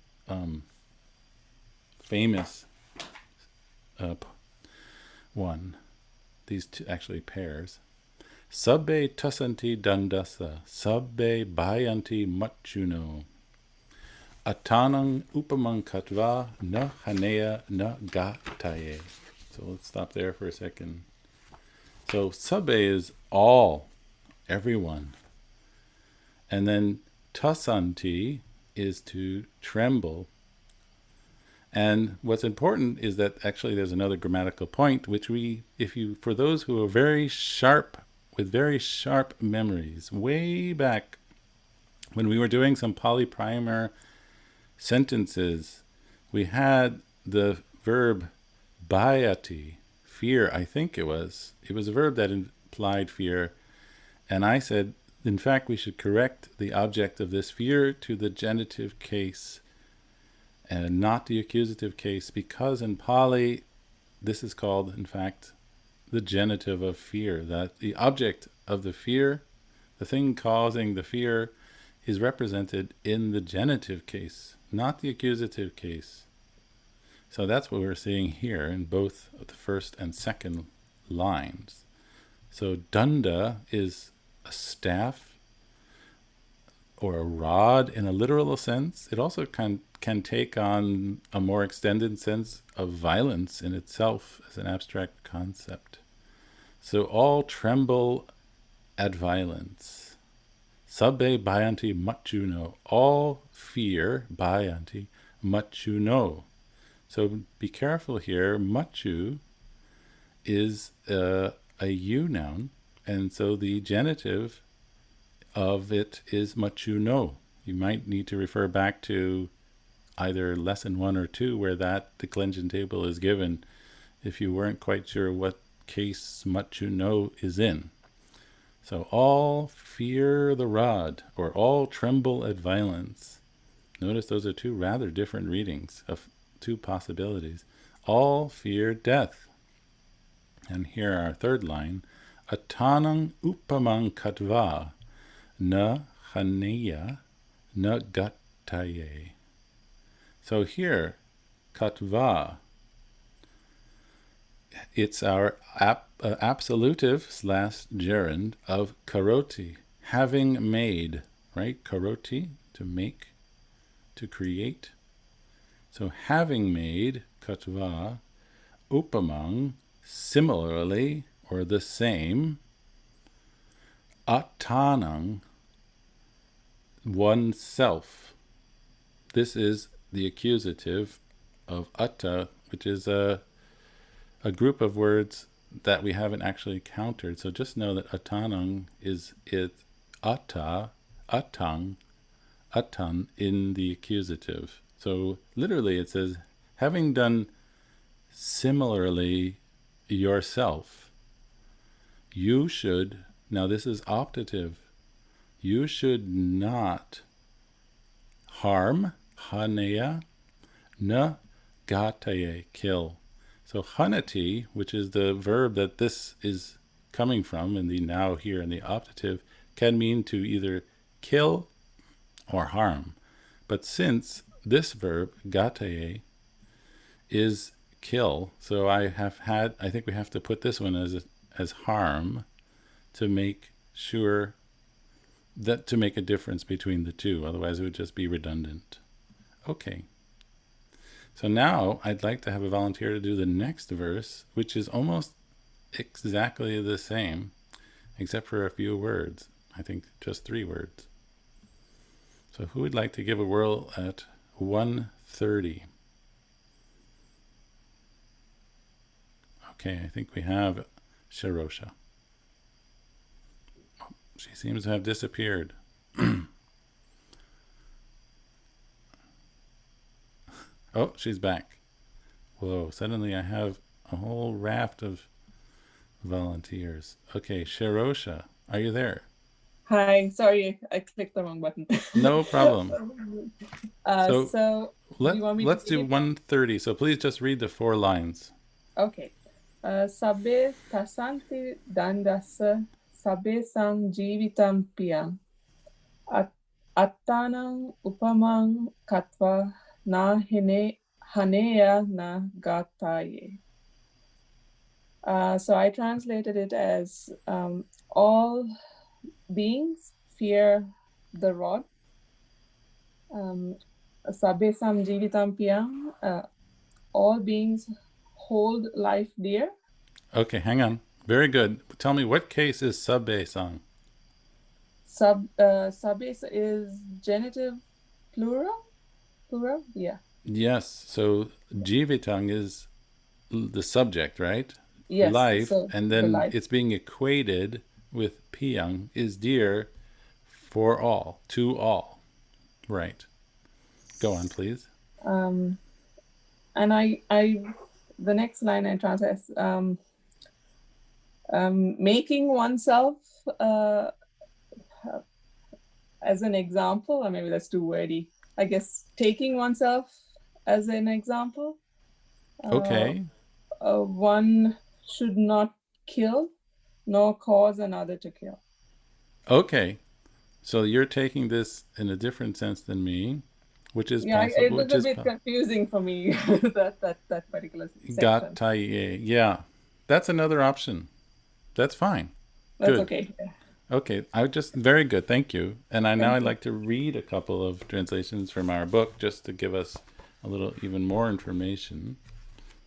famous one. These two actually pairs. Sabbe tasanti dandasa, sabbe bhayanti machuno. Atanang upamang katva na haneya na gataye. So let's stop there for a second. So sabbe is all, everyone. And then tasanti is to tremble. And what's important is that actually there's another grammatical point, which for those who are very sharp, with very sharp memories, way back when we were doing some Pali primer sentences, we had the verb bhayati, fear, I think it was. It was a verb that implied fear. And I said, in fact, we should correct the object of this fear to the genitive case and not the accusative case, because in Pali, this is called, in fact, the genitive of fear, that the object of the fear, the thing causing the fear, is represented in the genitive case, not the accusative case. So that's what we're seeing here in both the first and second lines. So danda is a staff or a rod in a literal sense. It also can take on a more extended sense of violence in itself as an abstract concept. So all tremble at violence. Sabbe bhayanti machuno. All fear, bhayanti, machuno. So be careful here. Machu is a you noun, and so the genitive of it is machuno. You might need to refer back to either lesson 1 or 2 where that declension table is given if you weren't quite sure what case machuno is in. So all fear the rod, or all tremble at violence. Notice those are two rather different readings of two possibilities. All fear death. And here our third line, atanang upamang katva na haneya na gataye. So here, katva, it's our absolutive / gerund of karoti, having made, right? Karoti, to make, to create. So having made, katva, upamang, similarly, or the same, atanang, oneself. This is the accusative of atta, which is a group of words that we haven't actually countered. So just know that atanang is atta, atang, atan in the accusative. So literally it says, having done similarly yourself, you should, now this is optative, you should not harm, haneya, na gataye, kill. So hanati, which is the verb that this is coming from in the now, here, in the optative, can mean to either kill or harm. But since this verb, gataye, is kill. So I think we have to put this one as harm to make sure that to make a difference between the two. Otherwise it would just be redundant. Okay. So now I'd like to have a volunteer to do the next verse, which is almost exactly the same, except for a few words. I think just 3 words. So who would like to give a whirl at 1:30? Okay, I think we have Sharosha. Oh, she seems to have disappeared. Oh, she's back. Whoa, suddenly I have a whole raft of volunteers. Okay, Sharosha, are you there? Hi, sorry, I clicked the wrong button. No problem. So let's do 1:30. So please just read the 4 lines. Okay. Sabbe tasanti dandasa sabbe sang jivitam piyam attanang upamang katva na haneya na gataye. So I translated it as all beings fear the rod. Sabbe sam jivitam piyam, all beings hold life dear. Okay, hang on. Very good. Tell me, what case is sabbe sang? Sabbe is genitive plural? Plural? Yeah. Yes, so jivitang is the subject, right? Yes. Life, so and then life. it's being equated with piyang is dear for all, to all. Right. Go on, please. And I the next line I translate making oneself as an example, or maybe that's too wordy. I guess taking oneself as an example. Okay. One should not kill, nor cause another to kill. Okay. So you're taking this in a different sense than me, which is yeah, possible. it was a bit confusing for me, that particular section. Gataye. Yeah. That's another option. That's fine. That's good. Okay. Okay, very good, thank you. And now I'd like to read a couple of translations from our book just to give us a little even more information.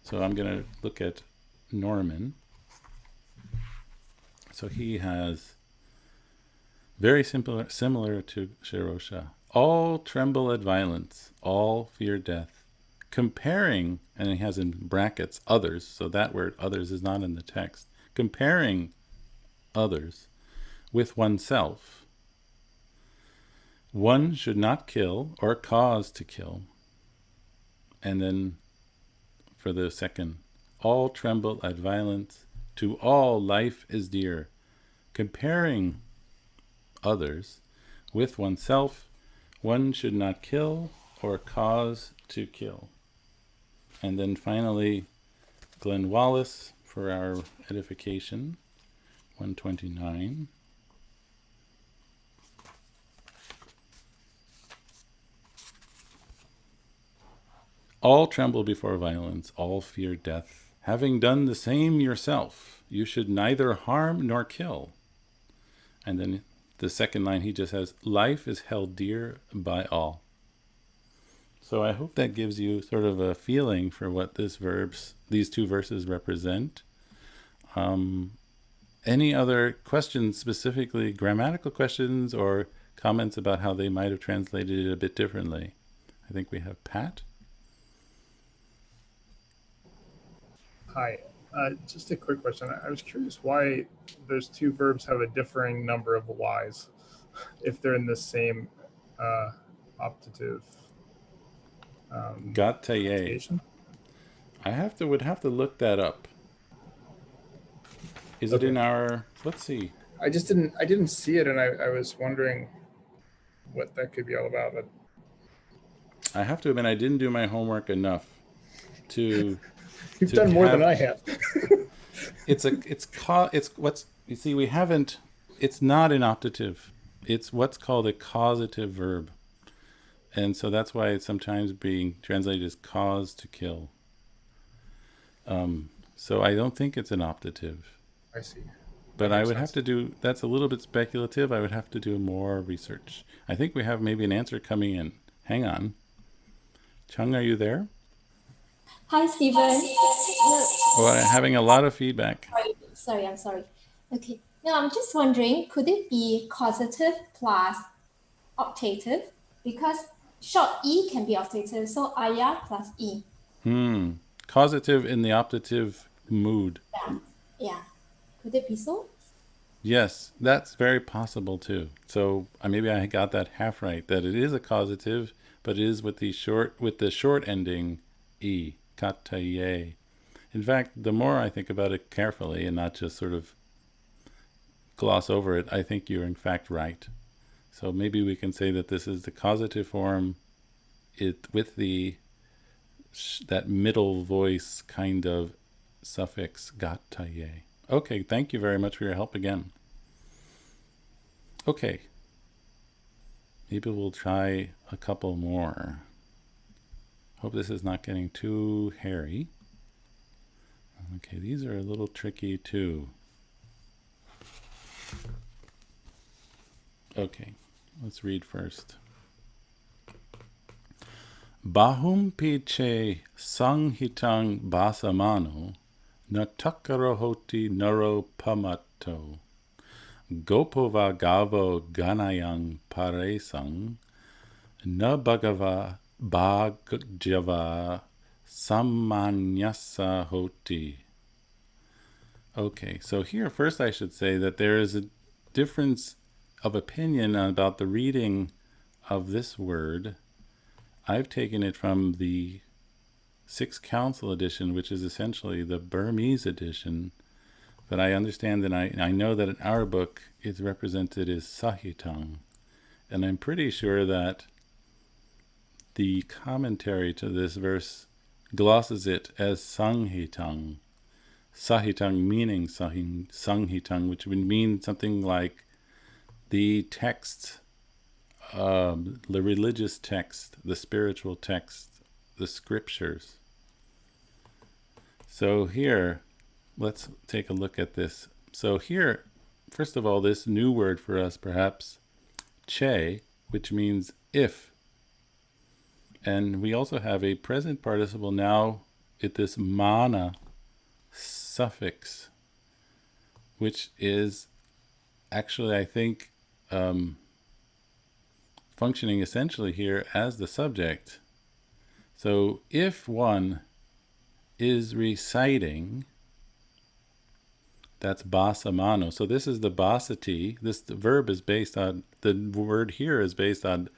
So I'm going to look at Norman. So he has very similar to Sharosha. All tremble at violence, all fear death. Comparing, and he has in brackets others, so that word others is not in the text. Comparing others with oneself. One should not kill or cause to kill. And then for the second, all tremble at violence, to all life is dear. Comparing others with oneself, one should not kill or cause to kill. And then finally, Glenn Wallace for our edification, 129. All tremble before violence, all fear death. Having done the same yourself, you should neither harm nor kill. And then the second line, he just has, life is held dear by all. So I hope that gives you sort of a feeling for what these 2 verses represent. Any other questions, specifically grammatical questions or comments about how they might have translated it a bit differently? I think we have Pat. Hi, just a quick question. I was curious why those 2 verbs have a differing number of Y's if they're in the same optative. Gataye. I would have to look that up. Is it in our? Let's see. I didn't see it, and I was wondering what that could be all about. But I have to admit, I didn't do my homework enough to. You've done more than I have. It's what's, you see, we haven't, it's not an optative. It's what's called a causative verb. And so that's why it's sometimes being translated as cause to kill. So I don't think it's an optative. I see. But I would have to do, that's a little bit speculative. I would have to do more research. I think we have maybe an answer coming in. Hang on. Chung, are you there? Hi, Stephen. We're having a lot of feedback. I'm sorry. Okay. Now I'm just wondering, could it be causative plus optative? Because short E can be optative, so aya plus E. Causative in the optative mood. Yeah. Could it be so? Yes, that's very possible too. So maybe I got that half right, that it is a causative, but it is with the short ending E, kataye. In fact, the more I think about it carefully and not just sort of gloss over it, I think you're in fact right. So maybe we can say that this is the causative form with that middle voice kind of suffix gataye. Okay, thank you very much for your help again. Okay, maybe we'll try a couple more. Hope this is not getting too hairy. Okay, these are a little tricky too. Okay, let's read first. Bahum piche sanghitang basamano natakarohoti naro pamato gopova gavo ganayang paresang na bhagava bhagjava samanyasa hoti. Okay, so here first I should say that there is a difference of opinion about the reading of this word. I've taken it from the Sixth Council edition, which is essentially the Burmese edition, but I understand and I know that in our book it's represented as Sahitang, and I'm pretty sure that the commentary to this verse glosses it as Sanghitang. Sahitang meaning Sanghitang, which would mean something like the text, the religious text, the spiritual text, the scriptures. So here, let's take a look at this. So here, first of all, this new word for us, perhaps, che, which means if. And we also have a present participle now with this mana suffix, which is actually, I think, functioning essentially here as the subject. So if one is reciting, that's basamano. So this is the basati. The verb is based on, the word here is based on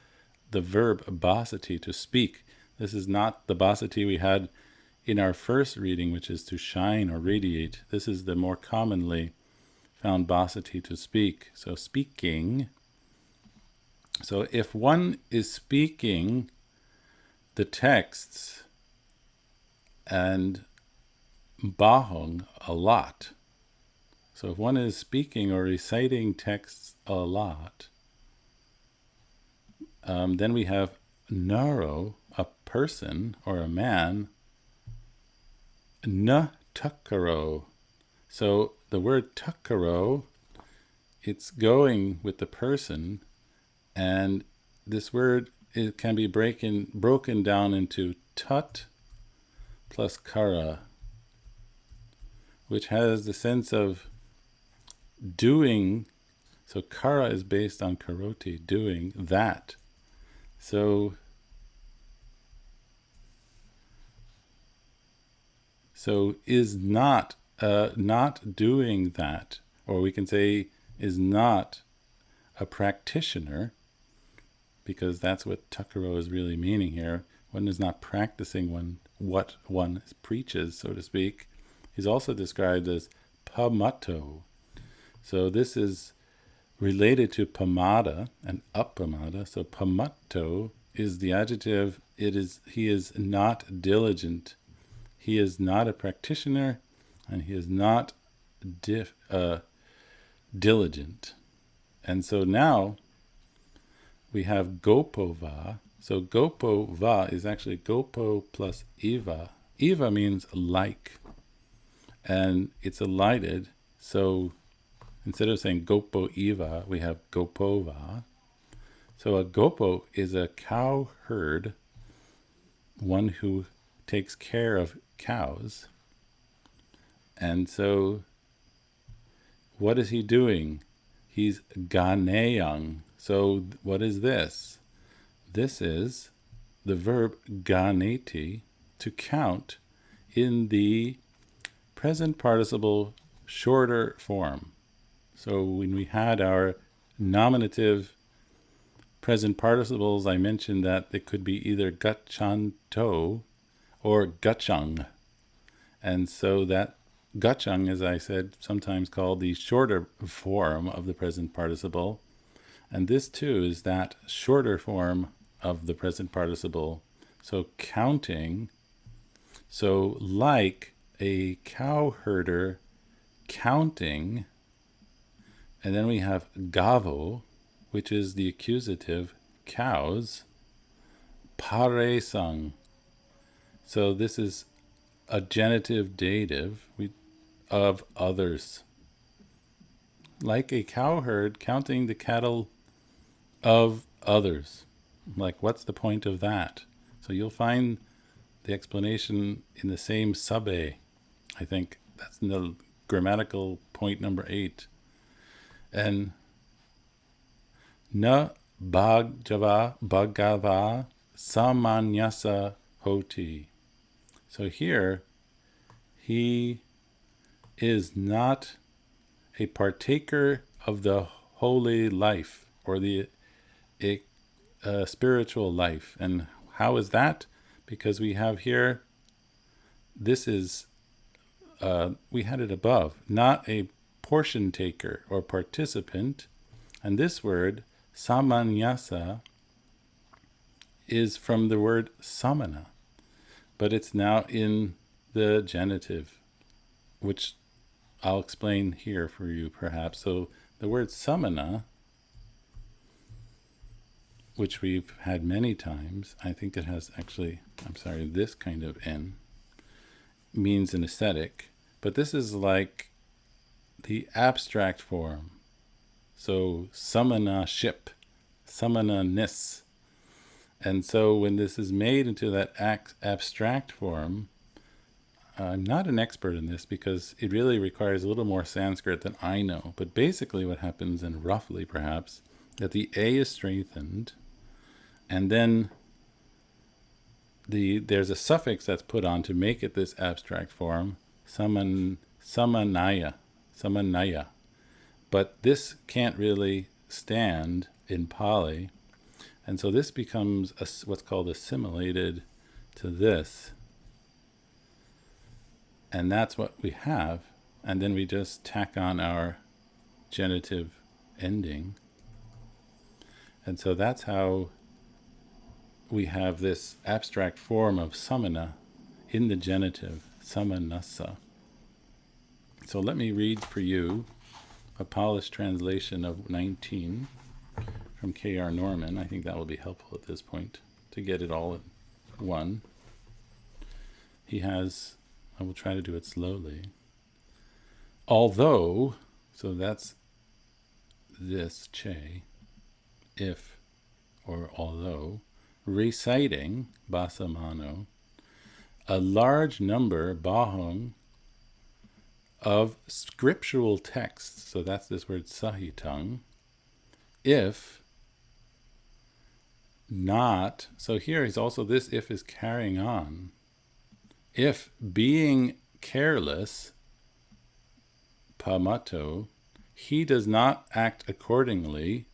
the verb basati, to speak. This is not the basati we had in our first reading, which is to shine or radiate. This is the more commonly found basati, to speak. So speaking. So if one is speaking the texts and bahong a lot, so if one is speaking or reciting texts a lot, then we have naro, a person or a man, na takaro. So the word takaro, it's going with the person, and this word, it can be broken down into tut plus kara, which has the sense of doing. So kara is based on karoti, doing that. So is not doing that, or we can say is not a practitioner, because that's what takaro is really meaning here. One is not practicing what one preaches, so to speak. He's also described as pamato. So this is related to pamada and appamada. So pamato is the adjective. He is not diligent. He is not a practitioner, and he is not diligent. And so now we have gopova. So gopova is actually gopo plus eva. Eva means like. and it's elided. So instead of saying gopo iva, we have gopova. So a gopo is a cow herd, one who takes care of cows. And so what is he doing? He's ganeyang. So what is this? This is the verb ganeti, to count, in the present participle shorter form. So when we had our nominative present participles, I mentioned that it could be either gachanto or gachang. And so that gachang, as I said, sometimes called the shorter form of the present participle. And this too is that shorter form of the present participle. So counting, so like a cow herder counting, and then we have gavo, which is the accusative, cows, paresang. So this is a genitive dative of others. Like a cowherd counting the cattle of others. Like, what's the point of that? So you'll find the explanation in the same sub-A. I think that's in the grammatical point number 8. And na bhagava samanyasa hoti. So here, he is not a partaker of the holy life or the spiritual life. And how is that? Because we have here, this is, we had it above, not a portion taker or participant. And this word, samanyasa, is from the word samana, but it's now in the genitive, which I'll explain here for you perhaps. So the word samana, which we've had many times, I think it has actually, this kind of N, means an ascetic, but this is like the abstract form. So samana-ship, samana-ness. And so when this is made into that abstract form, I'm not an expert in this because it really requires a little more Sanskrit than I know. But basically what happens, and roughly perhaps, that the A is strengthened, and then there's a suffix that's put on to make it this abstract form, samanaya. But this can't really stand in Pali, and so this becomes what's called assimilated to this. And that's what we have. And then we just tack on our genitive ending. And so that's how we have this abstract form of samana in the genitive, samanasa. So let me read for you a polished translation of 19 from K.R. Norman. I think that will be helpful at this point to get it all in one. He has, I will try to do it slowly. Although, so that's this, che, if, or although, reciting, basamano, a large number, bahong, of scriptural texts, so that's this word sahitang, if not, so here is also this if is carrying on, if being careless, pamato, he does not act accordingly,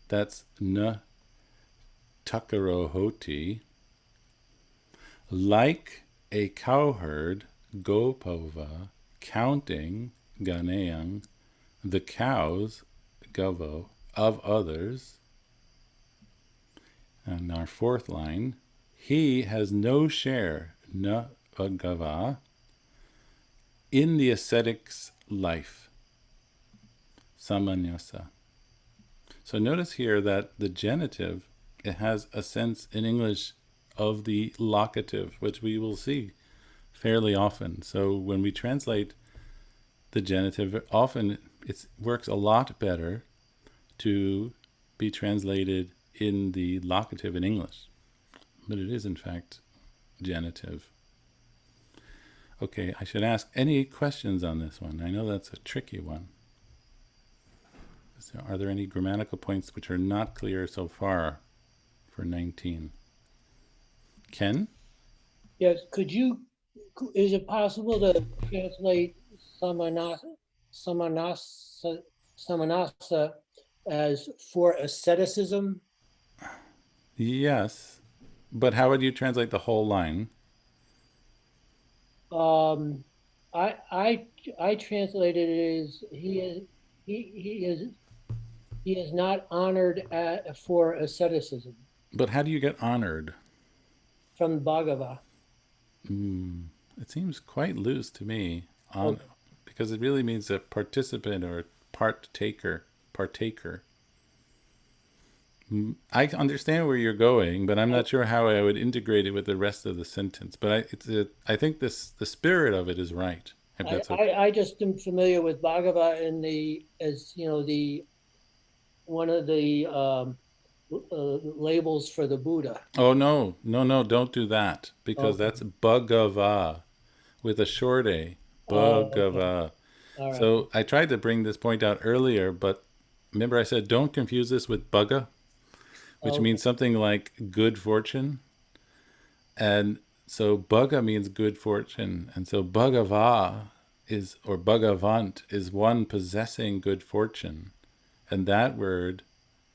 that's na takarohoti, like a cowherd, gopova, counting, ganeyang, the cows, gavo, of others. And our fourth line, he has no share, na agava, in the ascetic's life, samanyasa. So notice here that the genitive, it has a sense in English of the locative, which we will see fairly often. So when we translate the genitive, often it works a lot better to be translated in the locative in English. But it is, in fact, genitive. Okay, I should ask any questions on this one. I know that's a tricky one. So are there any grammatical points which are not clear so far for 19? Ken? Yes, is it possible to translate samanasa as for asceticism? Yes, but how would you translate the whole line? I translated it as he is not honored for asceticism. But how do you get honored? From Bhagava. It seems quite loose to me, because it really means a participant or partaker. I understand where you're going, but I'm not sure how I would integrate it with the rest of the sentence. But I think the spirit of it is right. If that's okay. I just am familiar with Bhagava as one of the labels for the Buddha. Oh no, don't do that, because that's Bhagava with a short A. Bhagava. Right. So I tried to bring this point out earlier, but remember I said don't confuse this with Bhaga, which means something like good fortune. And so Bhaga means good fortune. And so Bhagava or Bhagavant is one possessing good fortune. And that word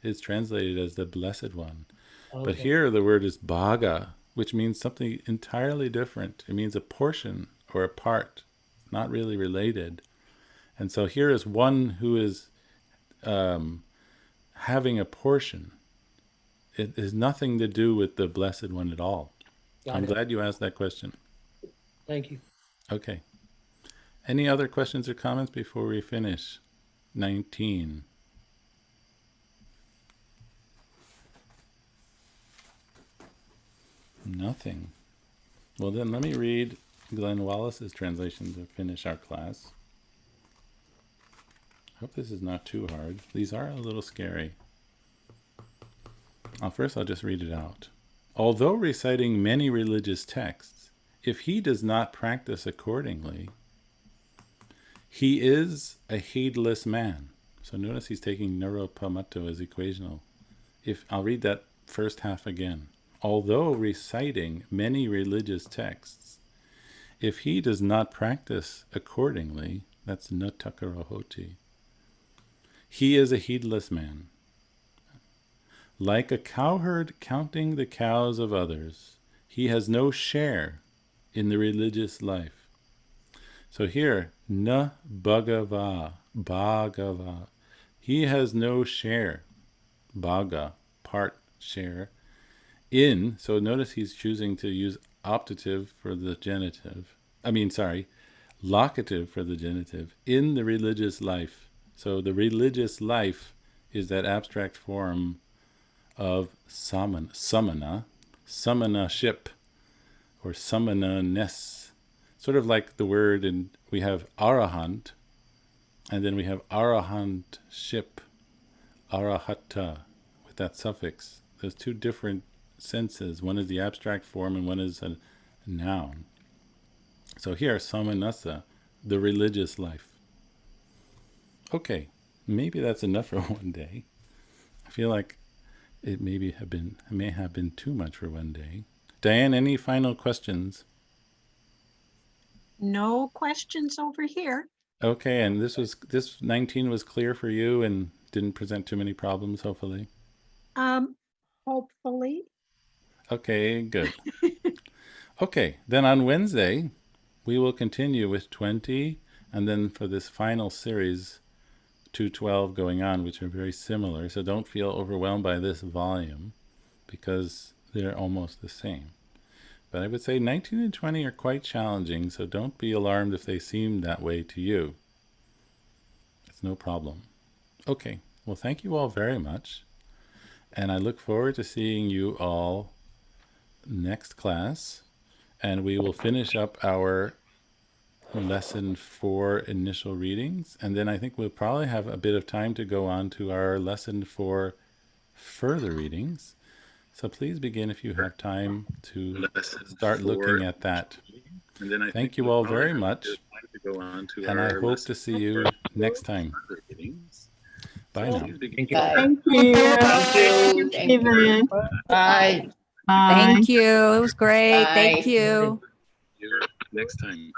is translated as the Blessed One. But here the word is Bhaga, which means something entirely different. It means a portion or a part. It's not really related. And so here is one who is having a portion. It has nothing to do with the Blessed One at all. I'm glad you asked that question. Thank you. Okay. Any other questions or comments before we finish 19? Nothing. Well then, let me read Glenn Wallace's translation to finish our class. Hope this is not too hard. These are a little scary. First, I'll just read it out. Although reciting many religious texts, if he does not practice accordingly, he is a heedless man. So notice he's taking neuropamato as equational. I'll read that first half again. Although reciting many religious texts, if he does not practice accordingly, that's natakarohoti, he is a heedless man. Like a cowherd counting the cows of others, he has no share in the religious life. So here, na bhagava, he has no share, bhaga, part, share, in, so notice he's choosing to use optative for the genitive, locative for the genitive, in the religious life. So the religious life is that abstract form of samanaship, or samananess. Sort of like the word we have arahant, and then we have arahantship, arahata, with that suffix. There's two different senses. One is the abstract form and one is a noun. So here, samanasa, the religious life. Okay, maybe that's enough for one day. I feel like it may have been too much for one day. Diane, any final questions? No questions over here. Okay, and this 19 was clear for you and didn't present too many problems, hopefully? Hopefully. Okay, good. Okay, then on Wednesday, we will continue with 20, and then for this final series, 212 going on, which are very similar. So don't feel overwhelmed by this volume, because they're almost the same. But I would say 19 and 20 are quite challenging, so don't be alarmed if they seem that way to you. It's no problem. Okay, well, thank you all very much. And I look forward to seeing you all next class. and we will finish up our lesson 4 initial readings, and then I think we'll probably have a bit of time to go on to our lesson 4 further readings. So please begin if you have time to start looking at that. Thank you all very much, and I hope to see you next time. Bye now. Thank you. Thank you. Thank you. Stephen. Bye. Bye. Thank you. It was great. Thank Bye. you. Next time.